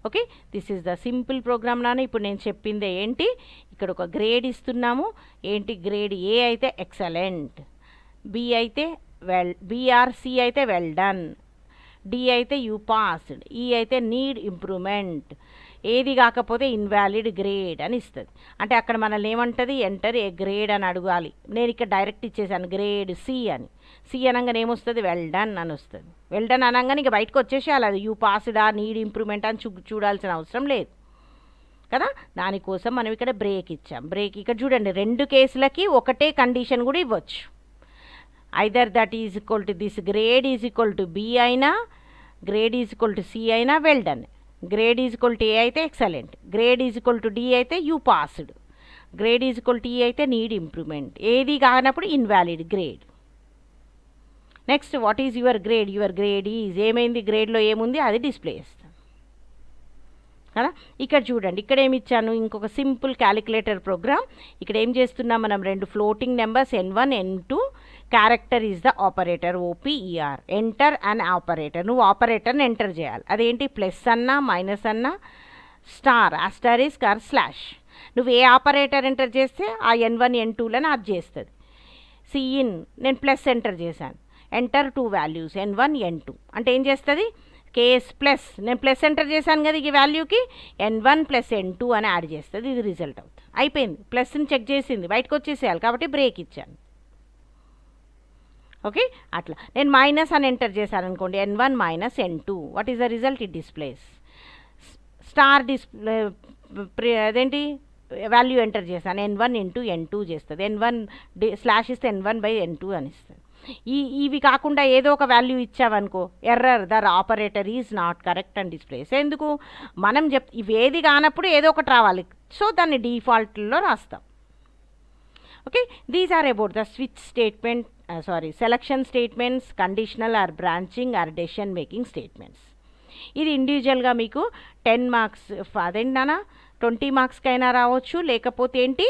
Okay, this is the simple program. నాన్న ఇప్పుడు నేను చెప్పింది ఏంటి? ఇక్కడ ఒక గ్రేడ్ ఇస్తున్నాము. ఏంటి గ్రేడ్? ఏ అయితే ఎక్సలెంట్, బి అయితే బీఆర్సి అయితే వెల్ డన్, డి అయితే యూ పాస్డ్, ఈ అయితే నీడ్ ఇంప్రూవ్మెంట్, ఏది కాకపోతే ఇన్వాలిడ్ గ్రేడ్ అని ఇస్తుంది. అంటే అక్కడ మనల్ని ఏమంటుంది, ఎంటర్ ఏ గ్రేడ్ అని అడగాలి. నేను ఇక్కడ డైరెక్ట్ ఇచ్చేసాను గ్రేడ్ సి అని. సి అనగానే ఏమొస్తుంది, వెల్ డన్ అని వస్తుంది. వెల్ డన్ అనగానే ఇక బయటకు వచ్చేసేయాలి, అది యూ పాస్డా నీడ్ ఇంప్రూవ్మెంట్ అని చూడాల్సిన అవసరం లేదు కదా. దానికోసం మనం ఇక్కడ బ్రేక్ ఇచ్చాం. బ్రేక్ ఇక్కడ చూడండి, రెండు కేసులకి ఒకటే కండిషన్ కూడా ఇవ్వచ్చు. Either that is equal to this grade is equal to B అయినా, grade is equal to C అయినా well done. Grade is equal to A అయితే excellent, grade is equal to D అయితే you passed, grade is equal to E అయితే need improvement, ఏది కానప్పుడు invalid grade. Next what is your grade, your grade is ఏమైంది, గ్రేడ్లో ఏముంది అది display చేస్తాం కదా. ఇక్కడ చూడండి, ఇక్కడ ఏమి ఇచ్చాను, ఇంకొక సింపుల్ క్యాలిక్యులేటర్ ప్రోగ్రామ్. ఇక్కడ ఏం చేస్తున్నాం మనం, రెండు floating numbers n1 n2, character is the operator OPER, enter and operator. నువ్వు ఆపరేటర్ని ఎంటర్ చేయాలి, అదేంటి ప్లస్ అన్నా మైనస్ అన్నా స్టార్ ఆస్టారిస్క్ ఆర్ స్లాష్. నువ్వు ఏ ఆపరేటర్ ఎంటర్ చేస్తే ఆ n1 n2లను అది చేస్తుంది. సిఇన్ నేను ప్లస్ ఎంటర్ చేశాను, ఎంటర్ 2 వాల్యూస్ n1 n2 అంటే ఏం చేస్తుంది, కేస్ ప్లస్, నేను ప్లస్ ఎంటర్ చేశాను కదా ఈ వాల్యూకి, n1 ప్లస్ n2 అని యాడ్ చేస్తుంది, ఇది రిజల్ట్ అవుతుంది. అయిపోయింది, ప్లస్ని చెక్ చేసింది, బయటకు వచ్చేసేయాలి కాబట్టి బ్రేక్ ఇచ్చాను. ఓకే, అట్లా నేను మైనస్ అని ఎంటర్ చేశాను అనుకోండి, n1 minus n2, what is the result, it displays. Star display అదేంటి వాల్యూ ఎంటర్ చేశాను, n1 ఇంటూ n2 చేస్తుంది, n1 స్లాష్ ఇస్తే n1/n2 అని ఇస్తుంది. ఇవి కాకుండా ఏదో ఒక వాల్యూ ఇచ్చావనుకో, error the operator is not correct అని డిస్ప్లేస్. ఎందుకు, మనం ఇవేది కానప్పుడు ఏదో ఒకటి రావాలి, సో దాన్ని డిఫాల్ట్లో రాస్తాం. Okay, these are about the switch statement, selection statements, conditional or branching or decision making statements. ఇది ఇండివిజువల్గా మీకు 10 మార్క్స్, అదేంటన్నా 20 మార్క్స్కైనా రావచ్చు, లేకపోతే ఏంటి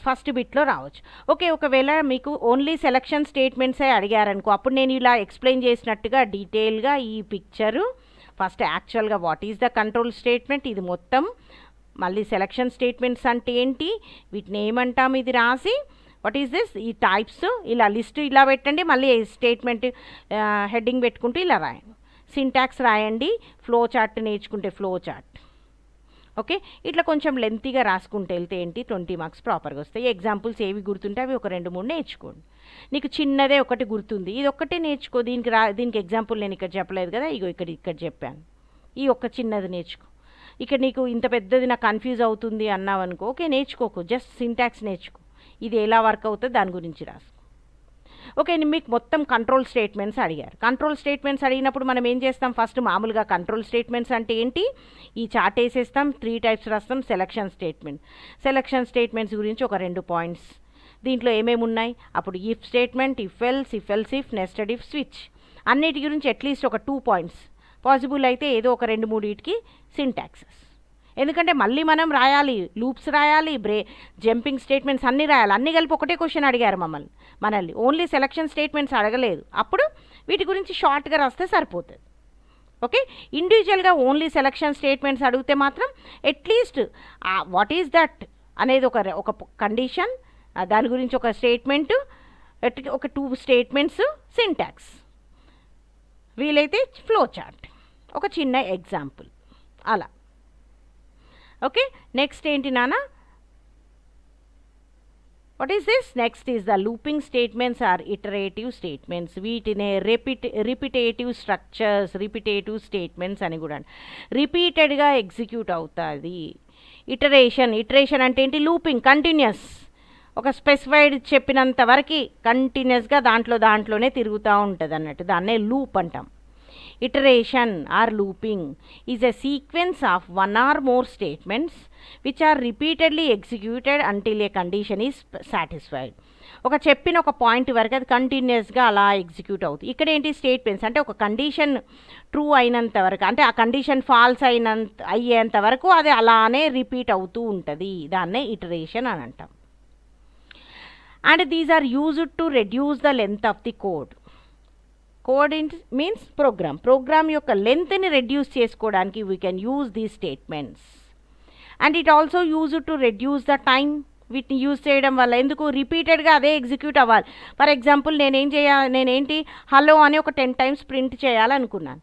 ఫస్ట్ బిట్లో రావచ్చు. ఓకే, ఒకవేళ మీకు ఓన్లీ సెలక్షన్ స్టేట్మెంట్సే అడిగారనుకో, అప్పుడు నేను ఇలా ఎక్స్ప్లెయిన్ చేసినట్టుగా డీటెయిల్గా ఈ పిక్చరు ఫస్ట్ యాక్చువల్గా what is the control statement, ఇది మొత్తం, మళ్ళీ సెలక్షన్ స్టేట్మెంట్స్ అంటే ఏంటి, వీటిని ఏమంటాం, ఇది రాసి వాట్ ఈస్ దిస్, ఈ టైప్స్ ఇలా లిస్ట్ ఇలా పెట్టండి, మళ్ళీ స్టేట్మెంట్ హెడ్డింగ్ పెట్టుకుంటూ ఇలా రాయండి, సింటాక్స్ రాయండి, ఫ్లో చార్ట్ నేర్చుకుంటే ఫ్లో చార్ట్. ఓకే, ఇట్లా కొంచెం లెంతీగా రాసుకుంటూ వెళ్తే ఏంటి 20 మార్క్స్ ప్రాపర్గా వస్తాయి. ఎగ్జాంపుల్స్ ఏవి గుర్తుంటే అవి ఒక 2-3 నేర్చుకోండి. నీకు చిన్నదే ఒకటి గుర్తుంది, ఇది ఒక్కటే నేర్చుకో, దీనికి ఎగ్జాంపుల్ నేను ఇక్కడ చెప్పలేదు కదా, ఇక్కడ చెప్పాను, ఈ ఒక్క చిన్నది నేర్చుకో. ఇక్కడ నీకు ఇంత పెద్దది నాకు కన్ఫ్యూజ్ అవుతుంది అన్నావు అనుకో, ఓకే నేర్చుకోకు, జస్ట్ సింటాక్స్ నేర్చుకో, ఇది ఎలా వర్క్ అవుతుంది దాని గురించి రాసుకో. ఓకే, మీకు మొత్తం కంట్రోల్ స్టేట్మెంట్స్ అడిగారు. కంట్రోల్ స్టేట్మెంట్స్ అడిగినప్పుడు మనం ఏం చేస్తాం, ఫస్ట్ మామూలుగా కంట్రోల్ స్టేట్మెంట్స్ అంటే ఏంటి, ఈ చార్ట్ వేసేస్తాం, 3 టైప్స్ రాస్తాం. సెలక్షన్ స్టేట్మెంట్స్ గురించి ఒక 2 పాయింట్స్, దీంట్లో ఏమేమి ఉన్నాయి, అప్పుడు if statement, if else if nested if switch, అన్నిటి గురించి అట్లీస్ట్ ఒక 2 పాయింట్స్, పాసిబుల్ అయితే ఏదో ఒక 2-3 వీటికి సింటాక్సెస్. ఎందుకంటే మళ్ళీ మనం రాయాలి, లూప్స్ రాయాలి, జంపింగ్ స్టేట్మెంట్స్ అన్నీ రాయాలి, అన్నీ కలిపి ఒకటే క్వశ్చన్ అడిగారు మనల్ని ఓన్లీ సెలక్షన్ స్టేట్మెంట్స్ అడగలేదు. అప్పుడు వీటి గురించి షార్ట్గా రాస్తే సరిపోతుంది. ఓకే, ఇండివిజువల్గా ఓన్లీ సెలక్షన్ స్టేట్మెంట్స్ అడిగితే మాత్రం అట్లీస్ట్ వాట్ ఈజ్ దట్ అనేది ఒక కండిషన్, దాని గురించి ఒక స్టేట్మెంటు, ఒక 2 స్టేట్మెంట్స్, సింటాక్స్, వీలైతే ఫ్లో చార్ట్, ఒక చిన్న ఎగ్జాంపుల్ అలా. ఓకే, నెక్స్ట్ ఏంటి నాన్న, what is this, next is the looping statements or iterative statements. వీటినే రిపిటేటివ్ స్ట్రక్చర్స్, రిపిటేటివ్ స్టేట్మెంట్స్ అని కూడా రిపీటెడ్గా ఎగ్జిక్యూట్ అవుతుంది. ఇటరేషన్ అంటే ఏంటి, లూపింగ్, కంటిన్యూస్, ఒక స్పెసిఫైడ్ చెప్పినంత వరకు కంటిన్యూస్గా దాంట్లోనే తిరుగుతూ ఉంటుంది అన్నట్టు, దాన్నే లూప్ అంటాం. Iteration or looping is a sequence of 1 or more statements which are repeatedly executed until a condition is satisfied. ఒక చెప్పిన ఒక పాయింట్ వరకు అది కంటిన్యూస్గా అలా ఎగ్జిక్యూట్ అవుతుంది. ఇక్కడ ఏంటి, స్టేట్మెంట్స్ అంటే ఒక కండిషన్ ట్రూ అయినంత వరకు, అంటే ఆ కండిషన్ ఫాల్స్ అయ్యేంత వరకు అది అలానే రిపీట్ అవుతూ ఉంటుంది, దాన్నే ఇటరేషన్ అని అంటాం. And these are used to reduce the length of the code. Code means program యొక్క లెంత్ని రెడ్యూస్ చేసుకోవడానికి we can use these statements. And it also use to reduce the time. వీటిని యూజ్ చేయడం వల్ల. ఎందుకు? రిపీటెడ్గా అదే ఎగ్జిక్యూట్ అవ్వాలి. ఫర్ ఎగ్జాంపుల్ నేనేంటి హలో అని ఒక 10 టైమ్స్ ప్రింట్ చేయాలనుకున్నాను.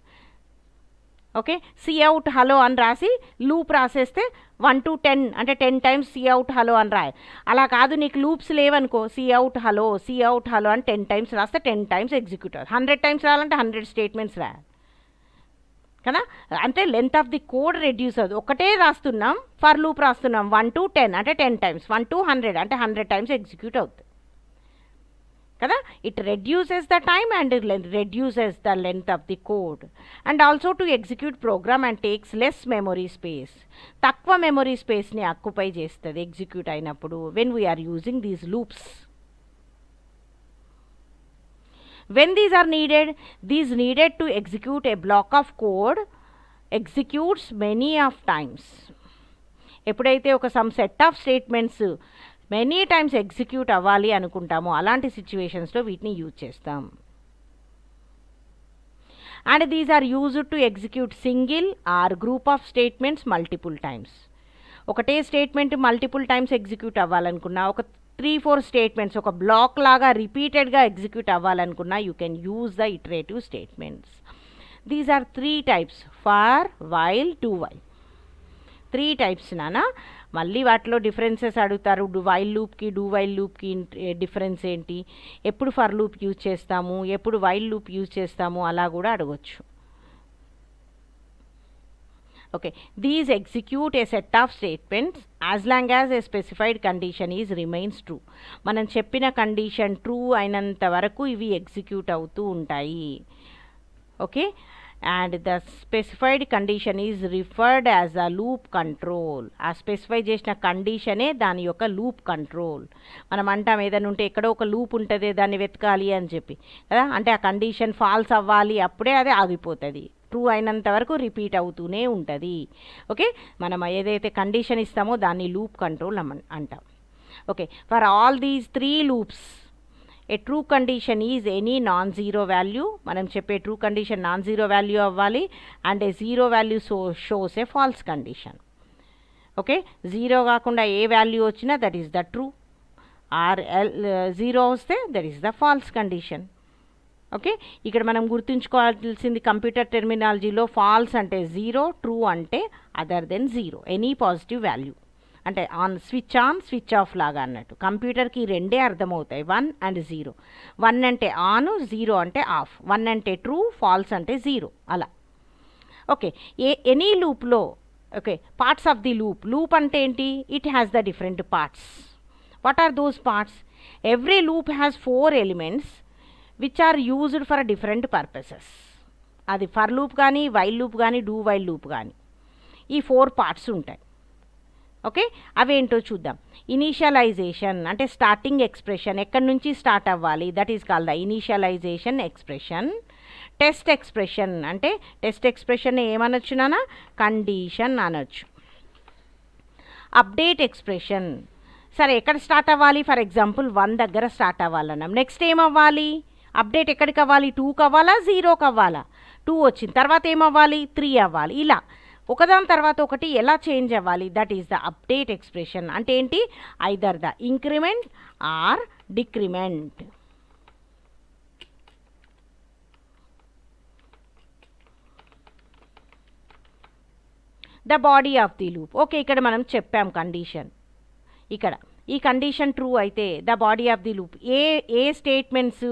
ఓకే, సిఅవుట్ హలో అని రాసి లూప్ రాసేస్తే 1 to 10 అంటే 10 టైమ్స్ సిఅవుట్ హలో అని రాయి. అలా కాదు, నీకు లూప్స్ లేవనుకో, సిఅవుట్ హలో అని 10 టైమ్స్ రాస్తే 10 టైమ్స్ ఎగ్జిక్యూట్ అవుతుంది. 100 టైమ్స్ రాయాలంటే 100 స్టేట్మెంట్స్ రాయాలి కదా. అంటే length of the code reduce అవుతుంది. ఒకటే రాస్తున్నాం, ఫర్ లూప్ రాస్తున్నాం 1 to 10 అంటే 10 టైమ్స్, 1 to 100 అంటే 100 టైమ్స్ ఎగ్జిక్యూట్ అవుతుంది కదా. It reduces the time and reduces the length of the code and also to execute program and takes less memory space. తక్కువ memory స్పేస్ని ఆక్యుపై చేస్తుంది ఎగ్జిక్యూట్ అయినప్పుడు when we are using these loops. When these are needed to execute a block of code executes many of times. ఎప్పుడైతే ఒక some set of statements many times execute అవ్వాలి అనుకుంటామో అలాంటి సిచ్యువేషన్స్లో వీటిని యూజ్ చేస్తాం. And these are used to execute single or group of statements multiple times. ఒకటే statement multiple times execute అవ్వాలనుకున్నా, ఒక 3-4 స్టేట్మెంట్స్ ఒక బ్లాక్ లాగా రిపీటెడ్గా ఎగ్జిక్యూట్ అవ్వాలనుకున్నా you can use the iterative statements. These are 3 types: for, while, do while. 3 types నానా. మళ్ళీ వాటిలో డిఫరెన్సెస్ అడుగుతారు. వైల్ లూప్కి డూ వైల్ లూప్కి డిఫరెన్స్ ఏంటి, ఎప్పుడు ఫర్ లూప్ యూజ్ చేస్తాము, ఎప్పుడు వైల్ లూప్ యూజ్ చేస్తాము, అలా కూడా అడగవచ్చు. Okay, these execute A set of statements as long as a specified condition is remains true. మనం చెప్పిన కండిషన్ ట్రూ అయినంత వరకు ఇవి ఎగ్జిక్యూట్ అవుతూ ఉంటాయి. Okay, and the specified condition is referred as a loop control. ఆ స్పెసిఫై చేసిన కండిషనే దాని యొక్క లూప్ కంట్రోల్. మనం అంటాం ఏదైనా ఉంటే ఎక్కడో ఒక లూప్ ఉంటుంది దాన్ని వెతకాలి అని చెప్పి కదా, అంటే ఆ కండిషన్ ఫాల్స్ అవ్వాలి అప్పుడే అది ఆగిపోతుంది, ట్రూ అయినంత వరకు రిపీట్ అవుతూనే ఉంటుంది. ఓకే, మనం ఏదైతే కండిషన్ ఇస్తామో దాన్ని లూప్ కంట్రోల్ అంటాం. Okay, for all these 3 loops a true condition is any non zero value. మనం చెప్పే true condition non zero value అవ్వాలి. And a zero value shows a false condition. Okay, zero కాకుండా ఏ value వచ్చినా that is the true, or zero వస్తే that is the false condition. Okay, ఇక్కడ మనం గుర్తుంచుకోవాల్సింది కంప్యూటర్ టెర్మినాలజీలో ఫాల్స్ అంటే జీరో, ట్రూ అంటే other than zero, any positive value. అంటే ఆన్ స్విచ్ ఆఫ్ లాగా అన్నట్టు. కంప్యూటర్కి రెండే అర్థమవుతాయి, 1 and 0. 1 అంటే ఆన్, 0 అంటే ఆఫ్. 1 అంటే ట్రూ, ఫాల్స్ అంటే జీరో, అలా. ఓకే, ఎనీ లూప్లో okay parts of the loop అంటే ఏంటి? It has the different parts. What are those parts? Every loop has 4 elements which are used for different purposes. అది for loop కానీ, while loop కానీ, do while loop కానీ, ఈ 4 parts ఉంటాయి. Okay, అవేంటో చూద్దాం. ఇనీషియలైజేషన్ అంటే స్టార్టింగ్ ఎక్స్ప్రెషన్, ఎక్కడి నుంచి స్టార్ట్ అవ్వాలి, that is called the initialisation expression. Test expression అంటే టెస్ట్ ఎక్స్ప్రెషన్ ఏమనొచ్చు నాన్న? కండిషన్ అనొచ్చు. అప్డేట్ ఎక్స్ప్రెషన్, సరే ఎక్కడ స్టార్ట్ అవ్వాలి? ఫర్ ఎగ్జాంపుల్ 1 దగ్గర స్టార్ట్ అవ్వాలన్నాం. నెక్స్ట్ ఏమవ్వాలి? అప్డేట్ ఎక్కడికి అవ్వాలి? 2కి అవ్వాలా, 0కి అవ్వాలా? 2 వచ్చిన తర్వాత ఏమవ్వాలి? 3 అవ్వాలి. ఇలా ఒకదాని తర్వాత ఒకటి ఎలా చేంజ్ అవ్వాలి, that is the update expression. అంటే ఏంటి? Either the increment or decrement. The body of the loop. Okay, ఇక్కడ మనం చెప్పాం కండిషన్. ఇక్కడ ఈ కండిషన్ ట్రూ అయితే the body of the loop ఏ స్టేట్మెంట్స్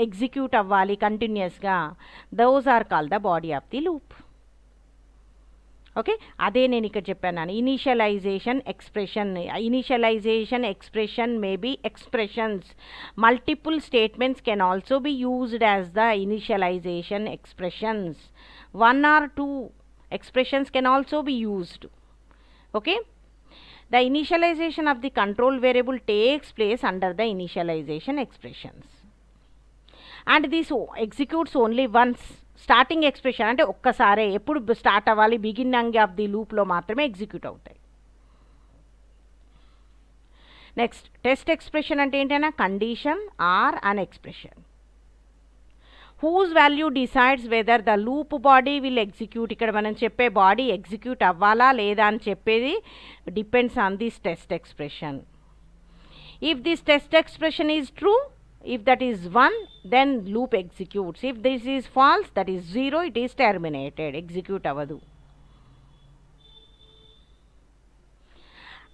ఎగ్జిక్యూట్ అవ్వాలి కంటిన్యూస్గా, those are called the body of the loop. Okay, అదే నేను ఇక్కడ చెప్పాను. Initialization expression may be expressions. Multiple statements can also be used as the initialization expressions. 1 or 2 expressions can also be used. Okay, the initialization of the control variable takes place under the initialization expressions and this executes only once. Starting expression అంటే ఒక్కసారే, ఎప్పుడు start అవ్వాలి? Beginning of the లూప్లో మాత్రమే execute అవుతాయి. Next test expression అంటే ఏంటైనా condition or an expression whose value decides whether the loop body will execute. ఇక్కడ మనం చెప్పే బాడీ ఎగ్జిక్యూట్ అవ్వాలా లేదా అని చెప్పేది depends on this test expression. If this test expression is true, if that is 1, then loop executes. If this is false, that is 0, it is terminated, execute avadu.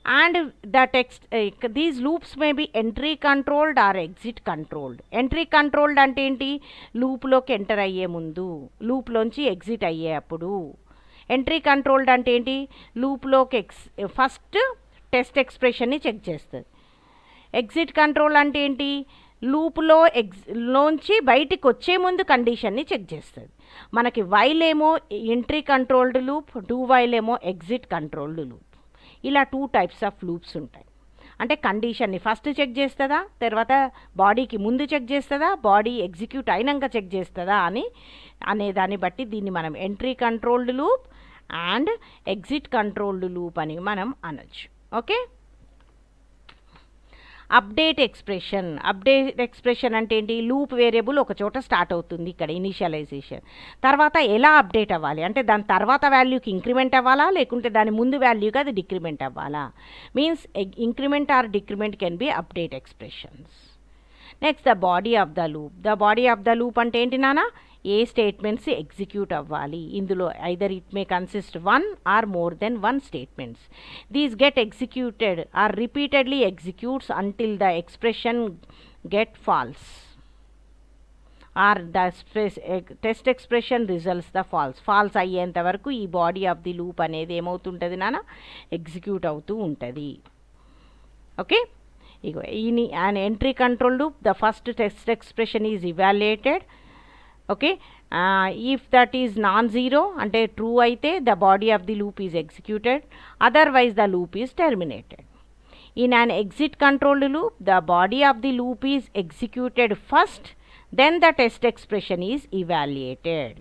And the text these loops may be entry controlled or exit controlled. Entry controlled అంటే ఏంటి, లూప్లోకి enter అయ్యే ముందు, లూప్లోంచి exit అయ్యే అప్పుడు. Entry controlled అంటే ఏంటి, లూప్లోకి first test ఎక్స్ప్రెషన్ని check చేస్తుంది. Exit control అంటే ఏంటి, లోంచి బయటికి వచ్చే ముందు కండిషన్ని చెక్ చేస్తుంది. మనకి వైల్ ఏమో entry controlled loop, do while ఏమో ఎగ్జిట్ కంట్రోల్డ్ లూప్. ఇలా 2 టైప్స్ ఆఫ్ లూప్స్ ఉంటాయి. అంటే కండిషన్ని ఫస్ట్ చెక్ చేస్తుందా, తర్వాత బాడీకి ముందు చెక్ చేస్తుందా, బాడీ ఎగ్జిక్యూట్ అయినాక చెక్ చేస్తుందా అనే దాన్ని బట్టి దీన్ని మనం entry controlled loop and exit controlled loop అని మనం అనొచ్చు. ఓకే. అప్డేట్ ఎక్స్ప్రెషన్ అంటే ఏంటి, లూప్ వేరియబుల్ ఒక చోట స్టార్ట్ అవుతుంది, ఇక్కడ ఇనిషియలైజేషన్. తర్వాత ఎలా అప్డేట్ అవ్వాలి అంటే దాని తర్వాత వాల్యూకి ఇంక్రిమెంట్ అవ్వాలా, లేకుంటే దాని ముందు వాల్యూకి అది డిక్రిమెంట్ అవ్వాలా. Means increment or decrement can be update expressions. Next the body of the loop. The body of the loop అంటే ఏంటి నాన్న, ఏ స్టేట్మెంట్స్ ఎగ్జిక్యూట్ అవ్వాలి. ఇందులో either it may consist 1 or more than 1 statements. These get executed or repeatedly executes until the expression get false or the test expression results the false అయ్యేంత వరకు ఈ body of the loop అనేది ఏమవుతుంటుంది నాన్న, execute అవుతూ ఉంటుంది. Okay. Ego an entry control loop, the first test expression is evaluated. Okay. If that is non-zero అంటే true అయితే the body of the loop is executed, otherwise the loop is terminated. In an exit controlled loop, the body of the loop is executed first, then the test expression is evaluated.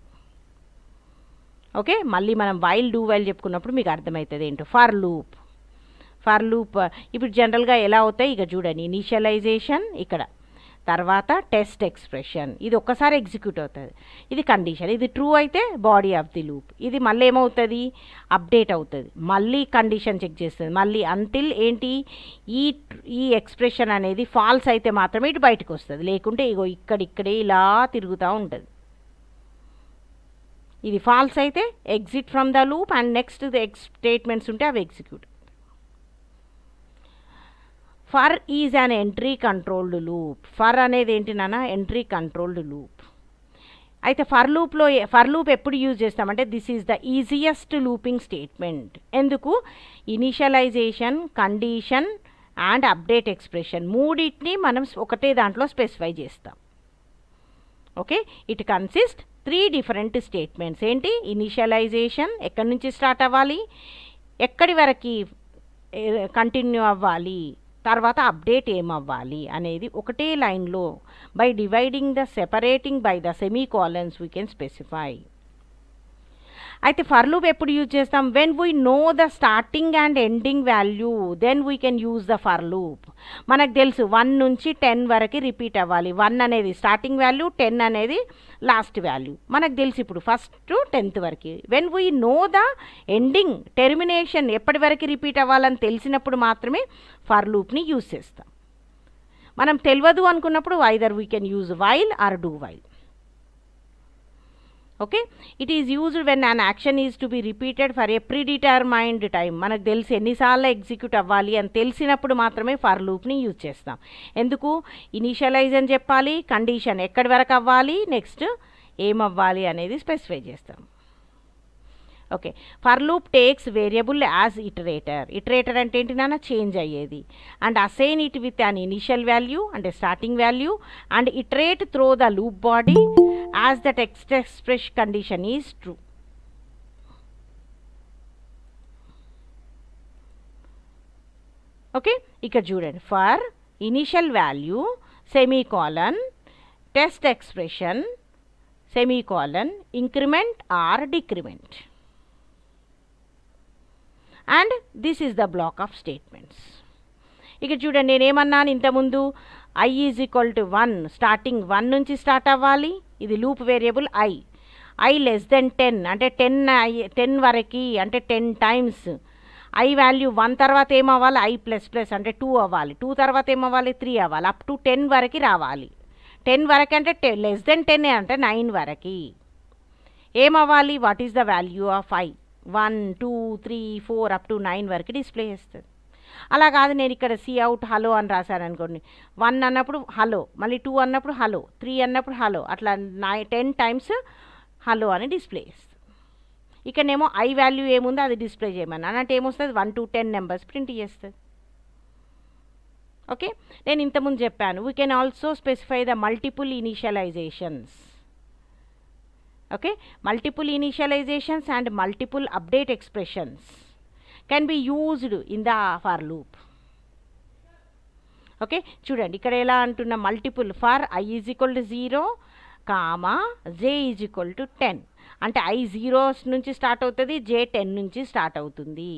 Okay. మళ్ళీ మనం while do while చెప్పుకున్నప్పుడు మీకు అర్థమవుతుంది ఏంటో. For loop ఇప్పుడు జనరల్గా ఎలా అవుతాయి ఇక చూడండి, ఇనిషియలైజేషన్ ఇక్కడ, తర్వాత టెస్ట్ ఎక్స్ప్రెషన్, ఇది ఒక్కసారి ఎగ్జిక్యూట్ అవుతుంది, ఇది కండిషన్, ఇది ట్రూ అయితే బాడీ ఆఫ్ ది లూప్, ఇది మళ్ళీ ఏమవుతుంది, అప్డేట్ అవుతుంది, మళ్ళీ కండిషన్ చెక్ చేస్తుంది, మళ్ళీ అంటిల్ ఏంటి, ఈ ఎక్స్ప్రెషన్ అనేది ఫాల్స్ అయితే మాత్రమే ఇటు బయటకు వస్తుంది, లేకుంటే ఇగో ఇక్కడే ఇలా తిరుగుతూ ఉంటుంది. ఇది ఫాల్స్ అయితే exit from the loop and next statements ఉంటే అవి execute. For is an entry controlled loop. For అనేది ఏంటి నాన్న, ఎంట్రీ కంట్రోల్డ్ లూప్. అయితే ఫర్ లూప్ ఎప్పుడు యూజ్ చేస్తామంటే this is the easiest looping statement. ఎందుకు, initialization, condition and update expression మూడింటిని మనం ఒకటే దాంట్లో స్పెసిఫై చేస్తాం. Okay. It consist 3 different statements. ఏంటి, ఇనిషియలైజేషన్ ఎక్కడి నుంచి స్టార్ట్ అవ్వాలి, ఎక్కడి వరకు కంటిన్యూ అవ్వాలి, తర్వాత అప్డేట్ ఏమవ్వాలి అనేది ఒకటే లైన్లో by dividing the separating by the semicolons we can specify. అయితే ఫర్ లూప్ ఎప్పుడు యూజ్ చేస్తాం, when we know the starting and ending value then we can use the for loop. మనకు తెలుసు 1 నుంచి 10 వరకు రిపీట్ అవ్వాలి, 1 అనేది స్టార్టింగ్ వాల్యూ, 10 అనేది లాస్ట్ వాల్యూ మనకు తెలుసు. ఇప్పుడు ఫస్ట్ టు 10th వరకు when we know the ending termination ఎప్పటి వరకు రిపీట్ అవ్వాలని తెలిసినప్పుడు మాత్రమే ఫర్ లూప్ని యూజ్ చేస్తాం. మనం తెలియదు అనుకున్నప్పుడు either we can use while or do while. Okay. It is used when an action is to be repeated for a predetermined time. మనకు తెలిసి ఎన్నిసార్లు ఎగ్జిక్యూట్ అవ్వాలి అని తెలిసినప్పుడు మాత్రమే ఫర్ లూప్ని యూజ్ చేస్తాం. ఎందుకు, ఇనిషియలైజ్ అని చెప్పాలి, కండిషన్ ఎక్కడి వరకు అవ్వాలి, నెక్స్ట్ ఏమవ్వాలి అనేది స్పెసిఫై చేస్తాం. Okay. For loop takes variable as iterator అంటే ఏంటి నాన్న, చేంజ్ అయ్యేది, and assign it with an initial value అంటే starting value and iterate through the loop body as the test express condition is true. Okay. ఇక్కడ చూడండి, for initial value semicolon test expression semicolon increment or decrement. And this is the block of statements. ఇక చూడండి, నేనేమన్నాను ఇంతకుముందు, i is equal to 1, starting 1 నుంచి start అవ్వాలి, ఇది loop variable i less than 10 అంటే 10 వరకు అంటే 10 టైమ్స్ ఐ వాల్యూ 1 తర్వాత ఏమవ్వాలి, ఐ ప్లస్ ప్లస్ అంటే 2 అవ్వాలి, 2 తర్వాత ఏమవ్వాలి, 3 అవ్వాలి, అప్ టు 10 వరకు రావాలి. 10 వరకు అంటే లెస్ దెన్ 10 అంటే 9 వరకు ఏమవ్వాలి, what is the value of I, 1 2 3 4 up to 9 వరకు డిస్ప్లే చేస్తుంది. అలా కాదు, నేను ఇక్కడ సి అవుట్ హలో అని రాశాను అనుకోండి, 1 అన్నప్పుడు హలో, మళ్ళీ 2 అన్నప్పుడు హలో, 3 అన్నప్పుడు హలో, అట్లా 10 టైమ్స్ హలో అని డిస్ప్లే చేస్తుంది. ఇక్కడనేమో ఐ వాల్యూ ఏముందో అది డిస్ప్లే చేయమని అన్నట్టు ఏమొస్తుంది, 1 to 10 నెంబర్స్ ప్రింట్ చేస్తుంది. ఓకే, నేను ఇంతకుముందు చెప్పాను, we can also specify the multiple initializations. Okay, multiple initializations and multiple update expressions can be used in the for loop. Okay, చూడండి ఇక్కడ ఎలా అంటున్న, multiple for I is equal to 0 comma J is equal to 10 అంటే I 0 నుంచి start అవుతుంది, జే 10 నుంచి start అవుతుంది.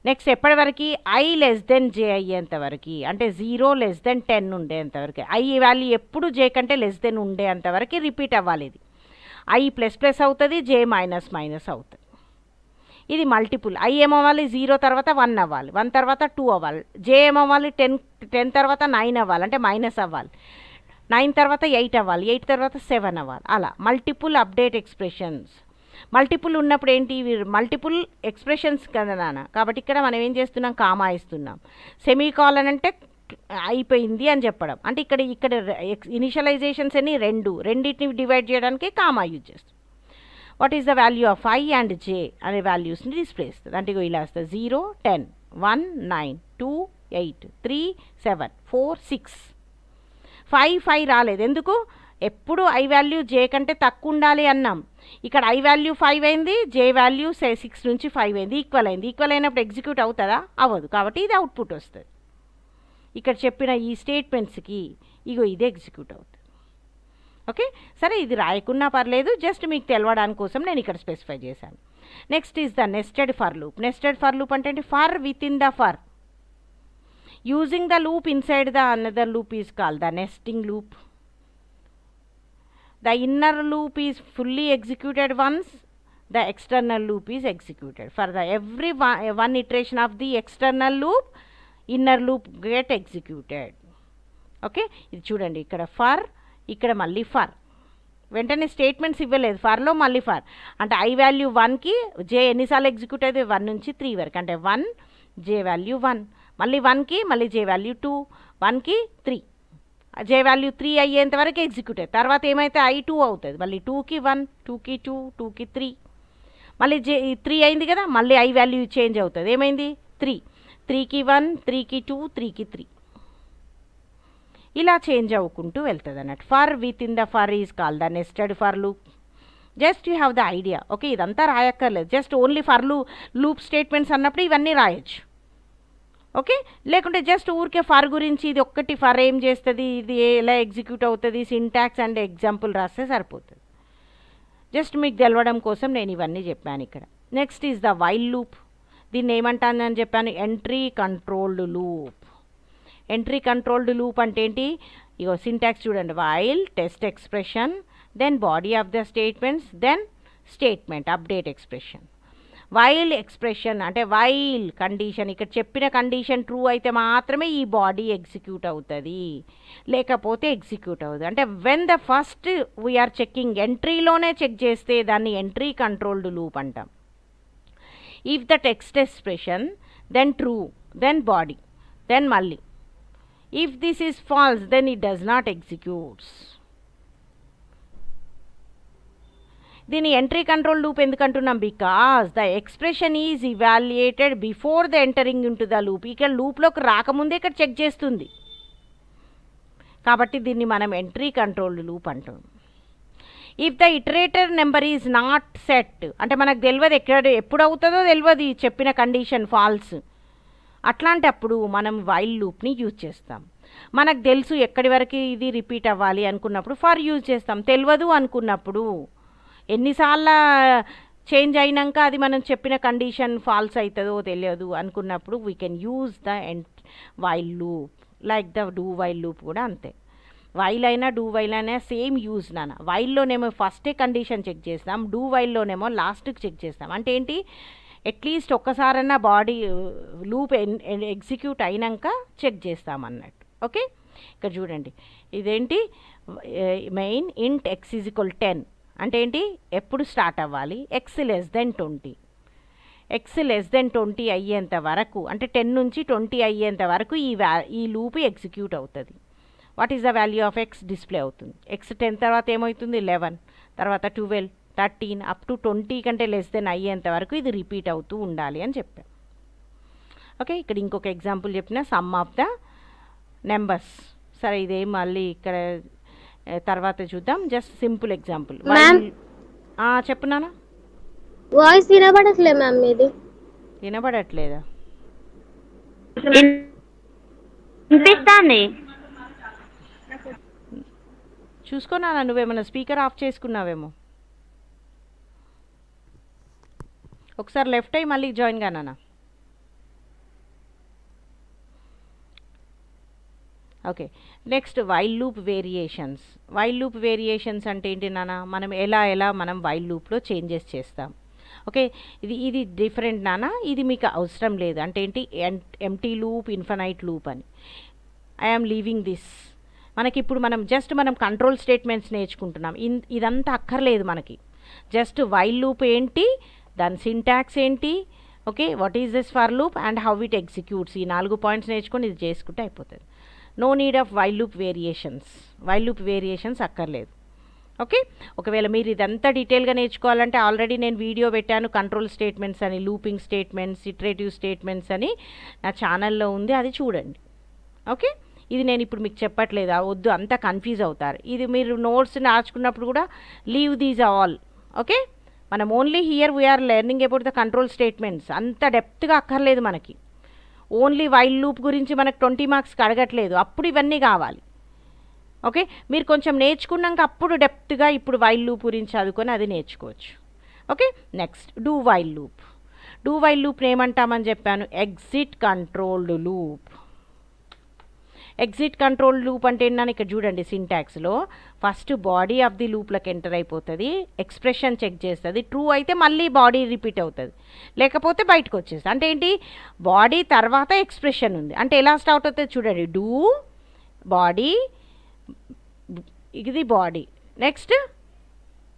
Next ఎప్పటి వరకు, ఐ లెస్ దెన్ జే అయ్యేంతవరకు, అంటే 0 లెస్ దెన్ 10 ఉండేంతవరకు, ఐ వాల్యూ ఎప్పుడు జే కంటే లెస్ దెన్ ఉండేంతవరకు రిపీట్ అవ్వాలి. ఇది ఐ ప్లస్ ప్లస్ అవుతుంది, జే మైనస్ మైనస్ అవుతుంది. ఇది మల్టిపుల్. ఐ ఏమవ్వాలి, 0 తర్వాత 1 అవ్వాలి, 1 తర్వాత 2 అవ్వాలి, జే ఏమవ్వాలి, 10 తర్వాత 9 అవ్వాలి అంటే మైనస్ అవ్వాలి, 9 తర్వాత 8 అవ్వాలి, 8 తర్వాత 7 అవ్వాలి. అలా మల్టిపుల్ అప్డేట్ ఎక్స్ప్రెషన్స్. మల్టిపుల్ ఉన్నప్పుడు ఏంటి, మల్టిపుల్ ఎక్స్ప్రెషన్స్ కదా నాన్న, కాబట్టి ఇక్కడ మనం ఏం చేస్తున్నాం, కామా ఇస్తున్నాం. సెమీకాలన్ అంటే అయిపోయింది అని చెప్పడం, అంటే ఇక్కడ ఇనిషియలైజేషన్స్ అని రెండింటిని డివైడ్ చేయడానికి కామా యూజ్ చేస్తాం. What is the value of I and J అనే వాల్యూస్ని డిస్ప్లే ఇస్తుంది. అంటే ఇలా వస్తుంది, 0 10 1 9 2 8 3 7 4 6 5 రాలేదు. ఎందుకు, ఎప్పుడు ఐ వాల్యూ జే కంటే తక్కువ ఉండాలి అన్నాం. ఇక్కడ ఐ వాల్యూ 5 అయింది, జే వాల్యూ 6 నుంచి 5 అయింది, ఈక్వల్ అయింది. ఈక్వల్ అయినప్పుడు ఎగ్జిక్యూట్ అవుతుందా, అవ్వదు. కాబట్టి ఇది అవుట్పుట్ వస్తుంది. ఇక్కడ చెప్పిన ఈ స్టేట్మెంట్స్కి ఇగో ఇది ఎగ్జిక్యూట్ అవుతుంది. ఓకే, సరే ఇది రాయకున్నా పర్లేదు, జస్ట్ మీకు తెలవడానికి కోసం నేను ఇక్కడ స్పెసిఫై చేశాను. Next is the nested for loop. Nested for loop అంటే for within the for. Using the loop inside the another loop is called the nesting loop. The inner loop is fully executed once, the external loop is executed. For the every one iteration of the external loop, inner loop get executed. Okay, ఇది చూడండి, ఇక్కడ for, ఇక్కడ మళ్ళీ for, వెంటనే statements ఇవ్వలేదు, ఫర్లో మళ్ళీ for. అంటే I value 1కి జే ఎన్నిసార్లు ఎగ్జిక్యూట్ అయితే 1 నుంచి 3 వరకు, అంటే 1 జే వాల్యూ 1, మళ్ళీ 1కి మళ్ళీ జే వాల్యూ 2, 1కి 3, జే వాల్యూ 3 అయ్యేంత వరకు ఎగ్జిక్యూట్ అవుతుంది. తర్వాత ఏమైతే ఐ 2 అవుతుంది, మళ్ళీ 2కి 1, 2కి 2, 2కి 3, మళ్ళీ జే 3 అయింది కదా, మళ్ళీ ఐ వాల్యూ చేంజ్ అవుతుంది, ఏమైంది 3, 3కి 1, 3కి 2, 3కి 3, ఇలా చేంజ్ అవ్వకుంటూ వెళ్తుంది అన్నట్టు. For within the for is called the nested for loop. Just you have the idea. Okay, ఇదంతా రాయక్కర్లేదు, just only for loop statements అన్నప్పుడు ఇవన్నీ రాయొచ్చు. ఓకే, లేకుంటే జస్ట్ ఊరికే ఫర్ గురించి ఇది ఒక్కటి, ఫర్ ఏం చేస్తుంది, ఇది ఎలా ఎగ్జిక్యూట్ అవుతుంది, సింటాక్స్ అండ్ ఎగ్జాంపుల్ రాస్తే సరిపోతుంది. జస్ట్ మీకు తెలవడం కోసం నేను ఇవన్నీ చెప్పాను ఇక్కడ. Next is the while loop. దీన్ని ఏమంటానని చెప్పాను, entry controlled loop. Entry controlled loop అంటే ఏంటి, ఇగో సింటాక్స్ చూడండి, while test expression, then body of the statements, then statement update expression. While expression అంటే వైల్ కండిషన్, ఇక్కడ చెప్పిన కండిషన్ ట్రూ అయితే మాత్రమే ఈ బాడీ ఎగ్జిక్యూట్ అవుతుంది, లేకపోతే ఎగ్జిక్యూట్ అవుతుంది. అంటే when the first we're checking, ఎంట్రీలోనే చెక్ చేస్తే దాన్ని ఎంట్రీ కంట్రోల్డ్ లూప్ అంటాం. If the test expression, then true, then body, then మళ్ళీ. If this is false, then it does not executes. దీని ఎంట్రీ కంట్రోల్ లూప్ ఎందుకంటున్నాం, because the expression is evaluated before the entering in to the loop. ఇక్కడ లూప్లోకి రాకముందే ఇక్కడ check చేస్తుంది, కాబట్టి దీన్ని మనం ఎంట్రీ కంట్రోల్ లూప్ అంటాం. If the iterator number is not set, అంటే మనకు తెలియదు ఎప్పుడు అవుతుందో తెలియదు ఈ చెప్పిన కండిషన్ ఫాల్స్, అట్లాంటప్పుడు మనం వైల్ లూప్ని యూజ్ చేస్తాం. మనకు తెలుసు ఎక్కడి వరకు ఇది రిపీట్ అవ్వాలి అనుకున్నప్పుడు ఫర్ యూజ్ చేస్తాం, తెలియదు అనుకున్నప్పుడు ఎన్నిసార్లు చేంజ్ అయినాక అది మనం చెప్పిన కండిషన్ ఫాల్స్ అవుతుందో తెలియదు అనుకున్నప్పుడు we can use the while loop. Like the do while loop కూడా అంతే, వైల్ అయినా డూ వైల్ అయినా సేమ్ యూజ్ నాన్న. వైల్లోనేమో ఫస్టే కండిషన్ చెక్ చేస్తాం, డూ వైల్లోనేమో లాస్ట్కి చెక్ చేస్తాం. అంటే ఏంటి, అట్లీస్ట్ ఒక్కసారన్నా బాడీ లూప్ ఎగ్జిక్యూట్ అయినాక చెక్ చేస్తామన్నట్టు. ఓకే, ఇక్కడ చూడండి ఇదేంటి మెయిన్ ఇంట్ ఎక్స్ ఈజ్ ఈక్వల్ 10 అంటే ఏంటి, ఎప్పుడు స్టార్ట్ అవ్వాలి, X less than 20. X less than 20 అయ్యేంత వరకు అంటే 10 నుంచి 20 అయ్యేంత వరకు ఈ లూప్ ఎగ్జిక్యూట్ అవుతుంది. What is the value of X display అవుతుంది. ఎక్స్ 10 తర్వాత ఏమవుతుంది 11, తర్వాత 12, 13 అప్ టు 20 కంటే లెస్ దెన్ అయ్యేంత వరకు ఇది రిపీట్ అవుతూ ఉండాలి అని చెప్పాం. ఓకే, ఇక్కడ ఇంకొక ఎగ్జాంపుల్ చెప్పిన సమ్ ఆఫ్ ద నెంబర్స్. సరే ఇదేం మళ్ళీ ఇక్కడ తర్వాత చూద్దాం, జస్ట్ సింపుల్ ఎగ్జాంపుల్. చెప్పున్నానా, వాయిస్ వినబడట్లే మ్యామ్, మీది వినబడట్లేదా? వినిపిస్తుంది. చూసుకున్నా, నువ్వేమన్నా స్పీకర్ ఆఫ్ చేసుకున్నావేమో. ఒకసారి లెఫ్ట్ అయ్యి మళ్ళీ జాయిన్ కానా. Okay, next while loop variations. While loop variations అంటే ఏంటి నాన్న, మనం ఎలా మనం వైల్ లూప్లో చేంజెస్ చేస్తాం. ఓకే, ఇది డిఫరెంట్ నాన్న, ఇది మీకు అవసరం లేదు. అంటే ఏంటి, ఎంటీ లూప్, ఇన్ఫినైట్ లూప్ అని. I am leaving this. మనకి ఇప్పుడు మనం కంట్రోల్ స్టేట్మెంట్స్ నేర్చుకుంటున్నాం. ఇదంతా అక్కర్లేదు మనకి. జస్ట్ వైల్ లూప్ ఏంటి, దాని సింటాక్స్ ఏంటి, okay, what is this for loop and how it executes, ఈ 4 పాయింట్స్ నేర్చుకొని ఇది చేసుకుంటే అయిపోతుంది. No need of while loop variations. While loop variations అక్కర్లేదు. ఓకే, ఒకవేళ మీరు ఇదంతా డీటెయిల్గా నేర్చుకోవాలంటే ఆల్రెడీ నేను వీడియో పెట్టాను, కంట్రోల్ స్టేట్మెంట్స్ అని, లూపింగ్ స్టేట్మెంట్స్, ఇటరేటివ్ స్టేట్మెంట్స్ అని నా ఛానల్లో ఉంది, అది చూడండి. ఓకే, ఇది నేను ఇప్పుడు మీకు చెప్పట్లేదు, వద్దు, అంతా కన్ఫ్యూజ్ అవుతారు. ఇది మీరు నోట్స్ రాసుకున్నప్పుడు కూడా లీవ్ దీస్ ఆల్. ఓకే, మనం only here we are learning about the control statements. అంత డెప్త్గా అక్కర్లేదు మనకి. ఓన్లీ వైల్ లూప్ గురించి మనకు 20 మార్క్స్కి అడగట్లేదు, అప్పుడు ఇవన్నీ కావాలి. ఓకే, మీరు కొంచెం నేర్చుకున్నాక అప్పుడు డెప్త్గా ఇప్పుడు వైల్ లూప్ గురించి చదువుకొని అది నేర్చుకోవచ్చు. Okay, next do while loop. Do while లూప్ని ఏమంటామని చెప్పాను, exit controlled loop. Exit control loop అంటే ఏంటని ఇక్కడ చూడండి, సింటాక్స్లో ఫస్ట్ బాడీ ఆఫ్ ది లూప్లోకి ఎంటర్ అయిపోతుంది, ఎక్స్ప్రెషన్ చెక్ చేస్తుంది, ట్రూ అయితే మళ్ళీ బాడీ రిపీట్ అవుతుంది, లేకపోతే బయటకు వచ్చేస్తుంది. అంటే ఏంటి, బాడీ తర్వాత ఎక్స్ప్రెషన్ ఉంది. అంటే ఎలా స్టార్ట్ అవుతుంది చూడండి, డూ బాడీ, ఇది బాడీ, నెక్స్ట్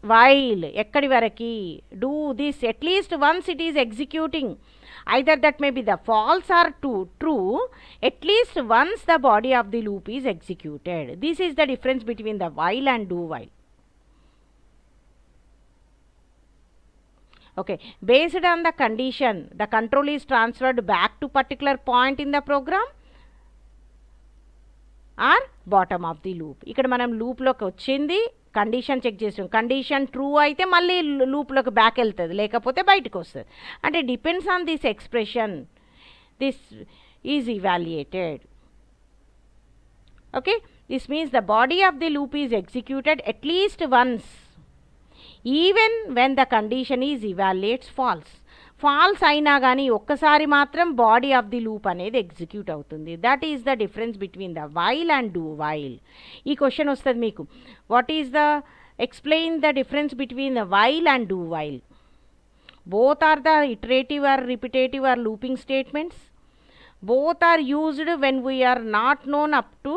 వైల్ ఎక్కడి వరకు, do this at least once it is executing, either that may be the false or true, at least once the body of the loop is executed. This is the difference between the while and do while. Okay, based on the condition, the control is transferred back to particular point in the program or bottom of the loop. ఇక్కడ మనం లూప్లోకి వచ్చింది, condition check చేసాం, condition true అయితే మళ్ళీ లూప్లోకి back వెళ్తుంది, లేకపోతే బయటకు వస్తుంది. అంటే depends on this expression, this is evaluated. Okay, this means the body of the loop is executed at least once, even when the condition is evaluates false. False అయినా కానీ ఒక్కసారి మాత్రం బాడీ ఆఫ్ ది లూప్ అనేది execute అవుతుంది. That is the difference between the while and do while. ఈ question వస్తుంది మీకు, what is the explain the difference between the while and do while. Both are the iterative or repetitive or looping statements. Both are used when we are not known up to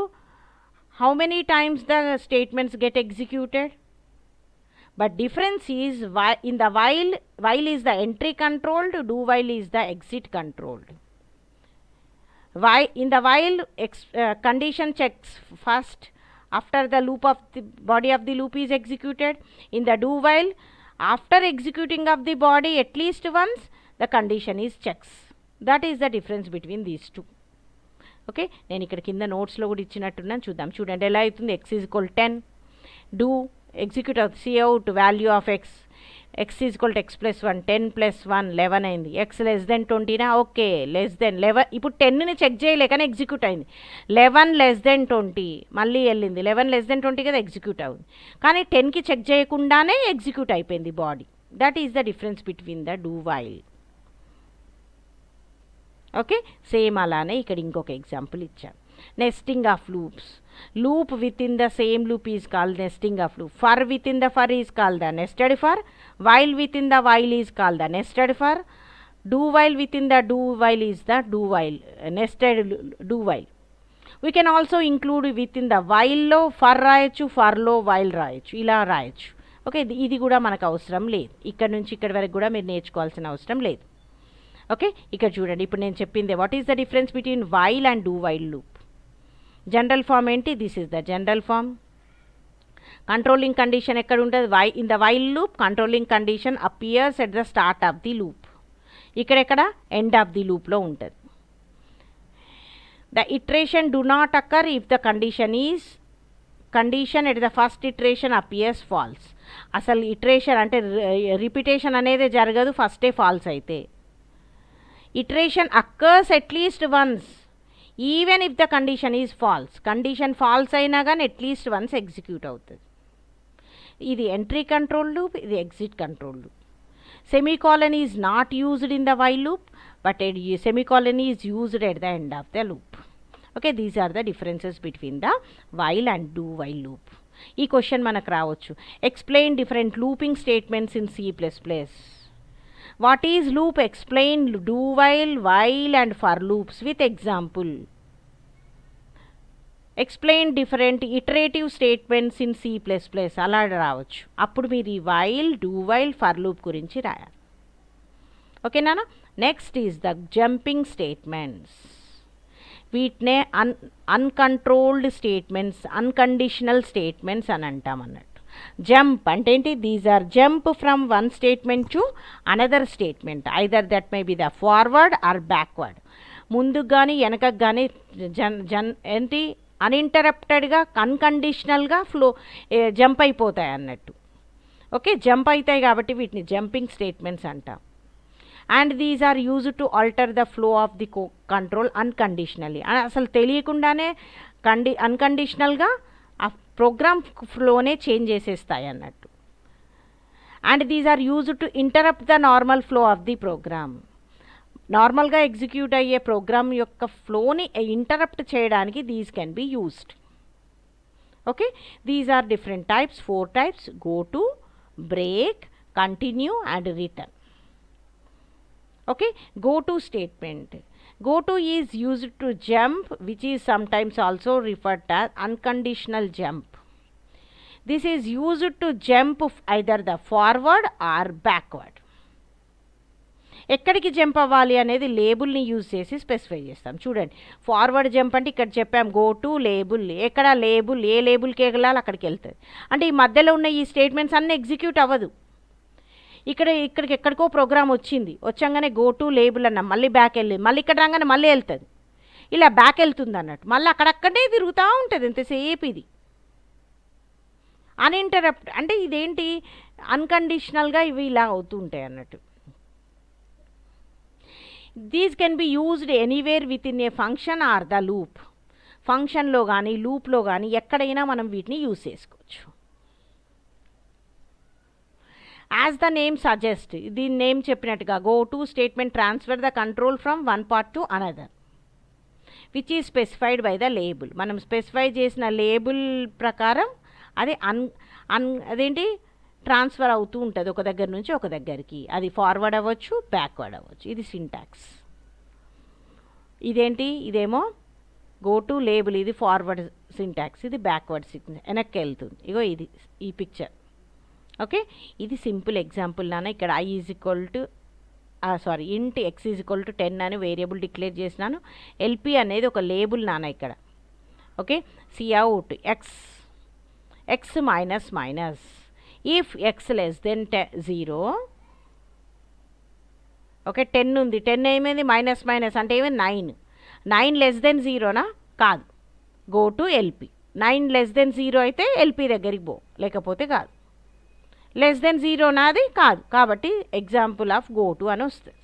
how many times the statements get executed. But difference is, in the while is the entry controlled, do while is the exit controlled. In the while condition checks first after the loop of the body of the loop is executed. In the do while, after executing of the body at least once, the condition is checks. That is the difference between these two. Okay, నేను ఇక్కడ కింద నోట్స్లో కూడా ఇచ్చినట్టున్నాను, చూద్దాం. చూడండి ఎలా అవుతుంది, x is equal 10, do execute అవుతుంది, c out value of x, x is equal to x plus 1, 10 plus 1 11 అయింది. ఎక్స్ లెస్ దెన్ 20నా, ఓకే లెస్ దెన్ 11. ఇప్పుడు 10ని చెక్ చేయలేకనే ఎగ్జిక్యూట్ అయింది. 11 లెస్ దెన్ 20 మళ్ళీ వెళ్ళింది, 11 లెస్ దెన్ 20 కదా ఎగ్జిక్యూట్ అవుతుంది. కానీ 10కి చెక్ చేయకుండానే ఎగ్జిక్యూట్ అయిపోయింది body. That is the difference between the do while. Okay, same అలానే ఇక్కడ ఇంకొక ఎగ్జాంపుల్ ఇచ్చాను, nesting of loops. Loop within the same loop is called nesting of loop. For within the for is called the nested for. While within the while is called the nested for. Do while within the do while is the do while, nested do while. We can also include within the while లో for రాయొచ్చు, ఫర్లో while రాయొచ్చు, ఇలా రాయొచ్చు. Okay, ఇది కూడా మనకు అవసరం లేదు. ఇక్కడ నుంచి ఇక్కడి వరకు కూడా మీరు నేర్చుకోవాల్సిన అవసరం లేదు. ఓకే, ఇక్కడ చూడండి, ఇప్పుడు నేను చెప్పింది what is the difference between while and do while loop. General form ఏంటి? This is the general form. Controlling condition ఎక్కడ ఉంటుంది? In the while loop controlling condition appears at the start of the loop. ఇక్కడెక్కడ? End of the లూప్లో ఉంటుంది. The iteration do not occur if the condition at the first iteration appears false. అసలు iteration అంటే repetition అనేది జరగదు ఫస్టే falls అయితే. Iteration occurs at least once even if the condition is falls. Condition false అయినా కానీ అట్లీస్ట్ వన్స్ ఎగ్జిక్యూట్ అవుతుంది. ఇది ఎంట్రీ కంట్రోల్ లూప్, ఇది exit control loop. Semicolon is not used in the while loop, but a semicolon is used at the end of the loop. Okay, these are the differences between the while and do while loop. ఈ question మనకు రావచ్చు. Explain different looping statements in C++. What is loop? Explain do while and for loops with example. Explain different iterative statements in C++. అలా రావచ్చు. అప్పుడు మీరు ఈ while, do while, for loop గురించి రాయాలి. ఓకేనా? Next is the jumping statements. వీటినే uncontrolled statements, unconditional statements అని అంటాం అన్నట్టు. జంప్ అంటే ఏంటి? These are jump from one statement to another statement. Either that may be the forward are backward. ముందుకు కానీ వెనకకు కానీ ఏంటి అన్ఇంటరప్టెడ్గా అన్కండిషనల్గా జంప్ అయిపోతాయి అన్నట్టు. ఓకే, జంప్ అవుతాయి కాబట్టి వీటిని జంపింగ్ స్టేట్మెంట్స్ అంటాం. And these are use to alter the flow of the control unconditionally. అసలు తెలియకుండానే అన్కండిషనల్గా ఆ ప్రోగ్రామ్ ఫ్లోనే చేంజ్ చేసేస్తాయి అన్నట్టు. And these are use to interrupt the normal flow of the program. నార్మల్గా ఎగ్జిక్యూట్ అయ్యే ప్రోగ్రామ్ యొక్క ఫ్లోని ఇంటరప్ట్ చేయడానికి these can be used. Okay, these are different types, 4 types: go to, break, continue and return. Okay, go to statement. Go to is used to jump, which is sometimes also referred as unconditional jump. This is used to jump either the forward or backward. ఎక్కడికి jump అవ్వాలి అనేది లేబుల్ని use చేసి specify చేస్తాం. చూడండి, forward jump అంటే ఇక్కడ చెప్పాం go to label. ఎక్కడ లేబుల్, ఏ లేబుల్కి వెళ్ళాలి అక్కడికి వెళ్తుంది. అంటే ఈ మధ్యలో ఉన్న ఈ స్టేట్మెంట్స్ అన్నీ ఎగ్జిక్యూట్ అవ్వదు. ఇక్కడికి ఎక్కడికో ప్రోగ్రామ్ వచ్చంగానే గో టు లేబుల్ అన్నాం, మళ్ళీ బ్యాక్ వెళ్ళి మళ్ళీ ఇక్కడ రాగానే మళ్ళీ వెళ్తుంది. ఇలా బ్యాక్ వెళ్తుంది అన్నట్టు, మళ్ళీ అక్కడక్కడే తిరుగుతూ ఉంటుంది ఎంతసేపు. ఇది అన్ఇంటరప్ట్ అంటే ఇదేంటి అన్కండిషనల్గా ఇవి ఇలా అవుతూ ఉంటాయి అన్నట్టు. These can be used anywhere with in a function are the loop. ఫంక్షన్లో కానీ లూప్లో కానీ ఎక్కడైనా మనం వీటిని యూజ్ చేసుకోవచ్చు. యాజ్ ద నేమ్ సజెస్ట్, దీని నేమ్ చెప్పినట్టుగా go to statement transfer the control from one part to another which is specified by the label. మనం స్పెసిఫై చేసిన లేబుల్ ప్రకారం అది అదేంటి ట్రాన్స్ఫర్ అవుతూ ఉంటుంది ఒక దగ్గర నుంచి ఒక దగ్గరికి. అది ఫార్వర్డ్ అవ్వచ్చు, బ్యాక్వర్డ్ అవ్వచ్చు. ఇది సింటాక్స్. ఇదేంటి, ఇదేమో గో టు లేబుల్, ఇది ఫార్వర్డ్ సింటాక్స్, ఇది బ్యాక్వర్డ్ సింటాక్స్, వెనక్కి వెళ్తుంది. ఇగో ఇది ఈ పిక్చర్. ఓకే, ఇది సింపుల్ ఎగ్జాంపుల్ నాన్న. ఇక్కడ I ఈజ్ ఈక్వల్ టు ఇంట్ x ఈజ్ ఈక్వల్ టు 10 అని వేరియబుల్ డిక్లేర్ చేసినాను. LP అనేది ఒక లేబుల్ నాన్న ఇక్కడ. Okay, Cout x minus minus if x less than 0. Okay, 10 ఉంది, 10 ఏమైంది మైనస్ మైనస్ అంటే ఏమైంది 9 లెస్ దెన్ 0నా కాదు, go to LP. 9 less than 0 అయితే LP దగ్గరికి పో, లేకపోతే కాదు. లెస్ దెన్ 0 నాది కాదు, కాబట్టి ఎగ్జాంపుల్ ఆఫ్ గో టు అని వస్తుంది.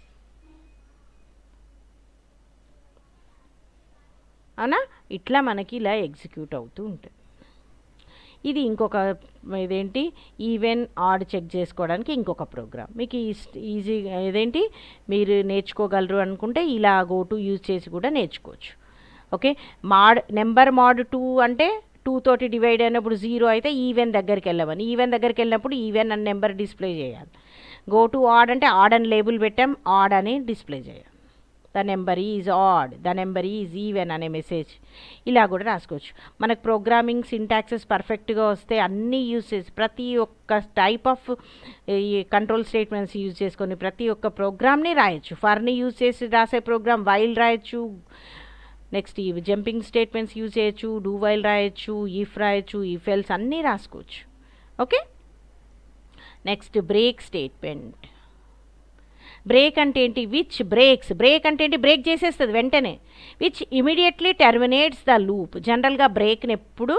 అవునా? ఇట్లా మనకి ఇలా ఎగ్జిక్యూట్ అవుతూ ఉంటుంది. ఇది ఇంకొక ఇదేంటి ఈవెన్ ఆడ్ చెక్ చేసుకోవడానికి ఇంకొక ప్రోగ్రామ్. మీకు ఈజీగా ఏదేంటి మీరు నేర్చుకోగలరు అనుకుంటే ఇలా గో టు యూజ్ చేసి కూడా నేర్చుకోవచ్చు. ఓకే, నెంబర్ మాడ్ 2 అంటే 2 తోటి డివైడ్ అయినప్పుడు 0 అయితే ఈవెన్ దగ్గరికి వెళ్ళమని, ఈవెన్ దగ్గరికి వెళ్ళినప్పుడు ఈవెన్ అన్న నెంబర్ డిస్ప్లే చేయాలి. గో టు ఆడ్ అంటే ఆడ్ అని లేబుల్ పెట్టాం, ఆడ్ అని డిస్ప్లే చేయాలి. The number is add, the number is even అనే మెసేజ్ ఇలా కూడా రాసుకోవచ్చు. మనకు ప్రోగ్రామింగ్ సింటాక్సెస్ పర్ఫెక్ట్గా వస్తే అన్ని యూసెస్ ప్రతి ఒక్క టైప్ ఆఫ్ ఈ కంట్రోల్ స్టేట్మెంట్స్ యూజ్ చేసుకొని ప్రతి ఒక్క ప్రోగ్రామ్ని రాయొచ్చు. ఫర్ని యూజ్ చేసి రాసే ప్రోగ్రామ్ వైల్ రాయొచ్చు, నెక్స్ట్ ఈ జంపింగ్ స్టేట్మెంట్స్ యూజ్ చేయొచ్చు, డూ వైల్ రాయొచ్చు, ఇఫ్ రాయొచ్చు, ఇఫ్ ఎల్స్ అన్నీ రాసుకోవచ్చు. Okay, next break statement. Break అంటే ఏంటి? Which breaks. బ్రేక్ అంటే ఏంటి? బ్రేక్ చేసేస్తుంది వెంటనే. Which immediately terminates the loop. జనరల్గా బ్రేక్ని ఎప్పుడు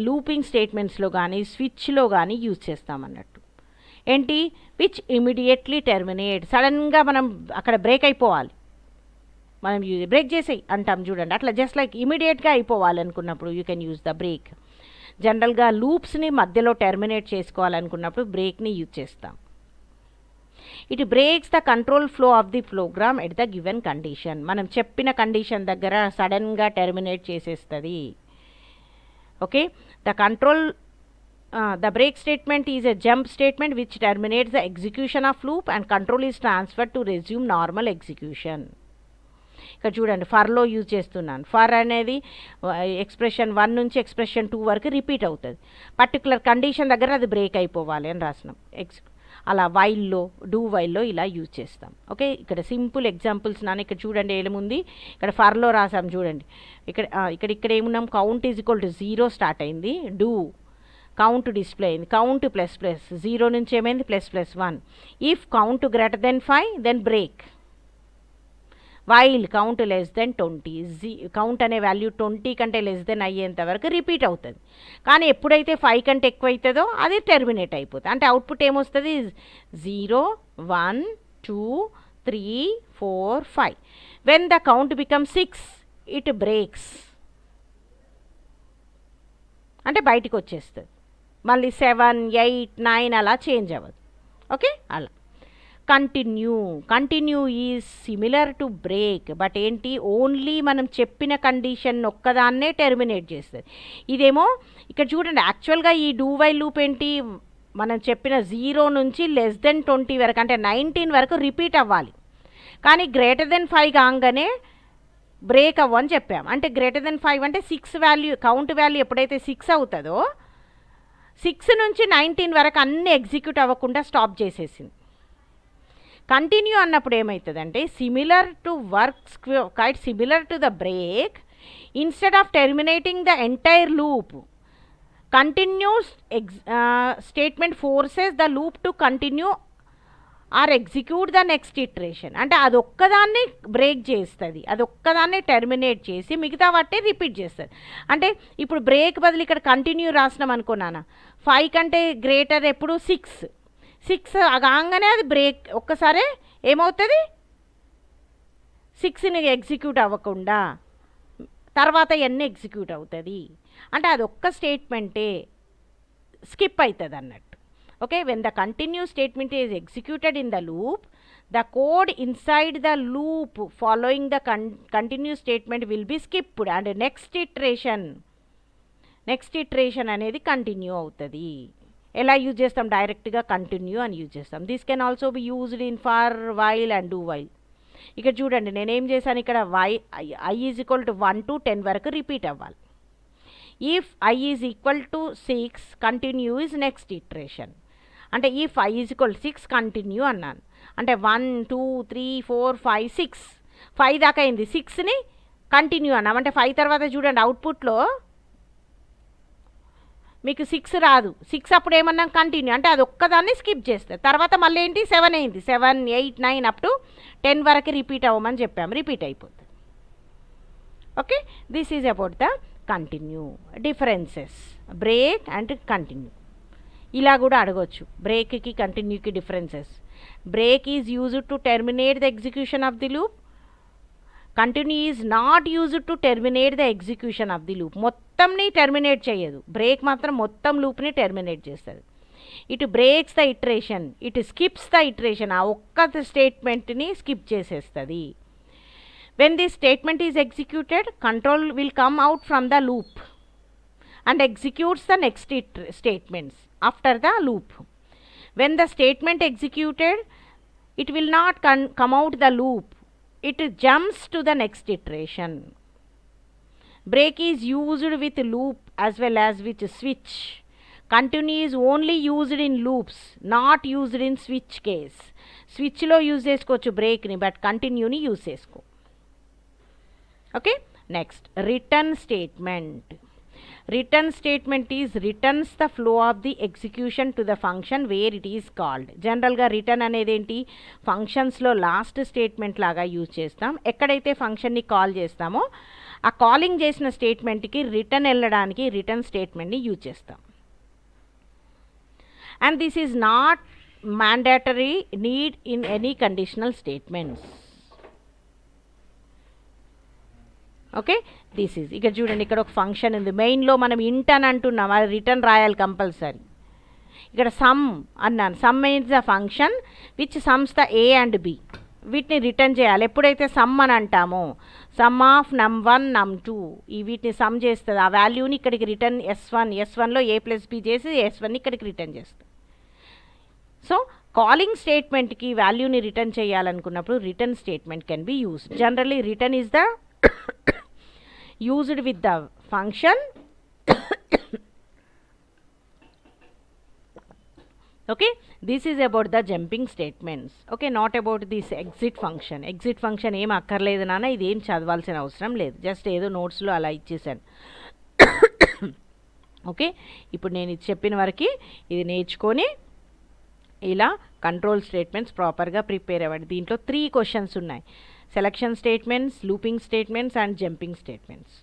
లూపింగ్ స్టేట్మెంట్స్లో కానీ స్విచ్లో కానీ యూజ్ చేస్తామన్నట్టు. ఏంటి? Which immediately terminate. సడన్గా మనం అక్కడ బ్రేక్ అయిపోవాలి, మనం బ్రేక్ చేసేయి అంటాం చూడండి, అట్లా జస్ట్ లైక్ ఇమీడియట్గా అయిపోవాలి అనుకున్నప్పుడు you can use the break. జనరల్గా లూప్స్ని మధ్యలో టెర్మినేట్ చేసుకోవాలనుకున్నప్పుడు బ్రేక్ని యూజ్ చేస్తాం. It breaks the control flow of the program at the given condition. మనం చెప్పిన కండిషన్ దగ్గర సడన్గా టెర్మినేట్ చేసేస్తుంది. Okay, the break statement is a jump statement which terminates the execution of loop and control is transfer to resume normal execution. ఇక్కడ చూడండి, ఫర్లో use చేస్తున్నాను. For అనేది ఎక్స్ప్రెషన్ 1 నుంచి ఎక్స్ప్రెషన్ 2 వరకు రిపీట్ అవుతుంది. పర్టికులర్ కండిషన్ దగ్గర అది బ్రేక్ అయిపోవాలి అని రాసినాం. అలా వైల్లో, డూ వైల్లో ఇలా యూజ్ చేస్తాం. ఓకే, ఇక్కడ సింపుల్ ఎగ్జాంపుల్స్ ఇక్కడ చూడండి ఏముంది. ఇక్కడ ఫర్లో రాసాం చూడండి. ఇక్కడ ఏమున్నాం? Count is equal to 0 start అయింది. డూ కౌంట్ డిస్ప్లే అయింది. కౌంట్ ప్లస్ ప్లస్ 0 నుంచి ఏమైంది? Plus plus 1. If count greater than 5 then break. While count less than 20. Count అనే వాల్యూ 20 కంటే లెస్ దెన్ అయ్యేంత వరకు రిపీట్ అవుతుంది. కానీ ఎప్పుడైతే 5 కంటే ఎక్కువ అవుతుందో అది టెర్మినేట్ అయిపోతుంది. అంటే అవుట్పుట్ ఏమొస్తుంది? 0 1 2 3 4 5. When the count become 6 it breaks, అంటే బయటికి వచ్చేస్తుంది. మళ్ళీ 7 8 9 అలా చేంజ్ అవ్వదు. ఓకే, అలా. Continue is similar to break, but ఏంటి? ఓన్లీ మనం చెప్పిన కండిషన్ ఒక్కదాన్నే టెర్మినేట్ చేస్తుంది. ఇదేమో ఇక్కడ చూడండి, యాక్చువల్గా ఈ డూ వైల్ లూప్ ఏంటి? మనం చెప్పిన 0 నుంచి లెస్ దెన్ 20 వరకు అంటే 19 వరకు రిపీట్ అవ్వాలి. కానీ గ్రేటర్ దెన్ 5 కాగానే బ్రేక్ అవ్వని చెప్పాం. అంటే గ్రేటర్ దెన్ 5 అంటే 6 వాల్యూ, కౌంట్ వాల్యూ ఎప్పుడైతే 6 అవుతుందో 6 నుంచి 19 వరకు అన్నీ ఎగ్జిక్యూట్ అవ్వకుండా స్టాప్ చేసేసింది. కంటిన్యూ అన్నప్పుడు ఏమవుతుందంటే similar to works quite similar to the break, instead of terminating the entire loop continuous statement forces the loop to continue are execute the next iteration. అంటే అదొక్కదాన్ని బ్రేక్ చేస్తుంది, అదొక్కదాన్ని టెర్మినేట్ చేసి మిగతా వాటి repeat చేస్తుంది. అంటే ఇప్పుడు బ్రేక్ బదులు ఇక్కడ కంటిన్యూ రాసినాం అనుకున్నాను. 5 కంటే గ్రేటర్ ఎప్పుడు 6 కాగానే అది బ్రేక్ ఒక్కసారి ఏమవుతుంది? 6ని ఎగ్జిక్యూట్ అవ్వకుండా తర్వాత ఎన్ని ఎగ్జిక్యూట్ అవుతుంది. అంటే అది ఒక్క స్టేట్మెంటే స్కిప్ అవుతుంది అన్నట్టు. Okay, when the continue statement is executed in the loop, the code inside the loop following the continue statement will be skipped and next iteration అనేది కంటిన్యూ అవుతుంది. ఎలా యూజ్ చేస్తాం? డైరెక్ట్గా కంటిన్యూ అని యూజ్ చేస్తాం. This can also be used in for while and do while. ఇక్కడ చూడండి, నేనేం చేశాను, ఇక్కడ I is equal to 1 to 10 వరకు రిపీట్ అవ్వాలి. If I is equal to 6 continue is next iteration. అంటే if I is equal 6 continue అన్నాను. అంటే 1 2 3 4 5 6 5 దాకా అయింది. 6ని కంటిన్యూ అన్నాం. అంటే 5 తర్వాత చూడండి అవుట్పుట్లో మీకు 6 రాదు. 6 అప్పుడు ఏమన్నా కంటిన్యూ అంటే అది ఒక్కదాన్ని స్కిప్ చేస్తుంది. తర్వాత మళ్ళీ ఏంటి? 7 అయింది. 7 8 9 అప్ టు 10 వరకు రిపీట్ అవ్వమని చెప్పాము, రిపీట్ అయిపోతుంది. Okay, this is about the continue. Differences break and continue ఇలా కూడా అడగవచ్చు. బ్రేక్కి కంటిన్యూకి differences. Break is used to terminate the execution of the loop. Continue is not used to terminate the execution of the loop. మొత్తంని terminate చేయదు, break మాత్రం మొత్తం లూప్ని టెర్మినేట్ చేస్తుంది. ఇటు బ్రేక్స్ ద ఇటరేషన్, ఇటు స్కిప్స్ ద ఇటరేషన్. ఆ ఒక్క స్టేట్మెంట్ని స్కిప్ చేసేస్తుంది. When the statement is executed, control will come out from the loop and executes the next statements after the loop. When the statement executed, it will not come out the loop. It jumps to the next iteration. Break is used with loop as well as with switch. Continue is only used in loops, not used in switch case. స్విచ్లో use చేసుకోవచ్చు బ్రేక్ని, but కంటిన్యూని use చేసుకో. Okay, next return statement. Return statement is returns the flow of the execution to the function where it is called. జనరల్గా return అనేది ఏంటి, ఫంక్షన్స్లో last statement లాగా యూజ్ చేస్తాం. ఎక్కడైతే ఫంక్షన్ని కాల్ చేస్తామో ఆ కాలింగ్ చేసిన స్టేట్మెంట్కి రిటర్న్ వెళ్ళడానికి రిటర్న్ స్టేట్మెంట్ని యూజ్ చేస్తాం. And this is not mandatory need in any conditional statements. Okay, this is. ఇక్కడ చూడండి, ఇక్కడ ఒక ఫంక్షన్ ఉంది. మెయిన్లో మనం ఇంట్ అని అంటున్నాం, అది రిటర్న్ రాయాలి కంపల్సరీ. ఇక్కడ సమ్ అన్నాను. Sum means the function which sums the A and B. వీటిని రిటర్న్ చేయాలి. ఎప్పుడైతే సమ్ అని అంటామో, సమ్ ఆఫ్ num1 num2, ఈ వీటిని సమ్ చేస్తుంది. ఆ వాల్యూని ఇక్కడికి రిటర్న్ S1లో ఏ ప్లస్ బి చేసి S1ని ఇక్కడికి రిటర్న్ చేస్తుంది. సో కాలింగ్ స్టేట్మెంట్కి వాల్యూని రిటర్న్ చేయాలనుకున్నప్పుడు return statement can be used. Generally return is the used with the function. Okay, this is about the jumping statements. Okay, not about this exit function. Exit function ఏం అక్కర్లేదు నాన్న, ఇది ఏం చదవాల్సిన అవసరం లేదు. జస్ట్ ఏదో నోట్స్లో అలా ఇచ్చేసాను. ఓకే, ఇప్పుడు నేను ఇది చెప్పిన వరకు ఇది నేర్చుకొని ఇలా కంట్రోల్ స్టేట్మెంట్స్ ప్రాపర్గా ప్రిపేర్ అవ్వండి. దీంట్లో 3 క్వశ్చన్స్ ఉన్నాయి: selection statements, looping statements and jumping statements.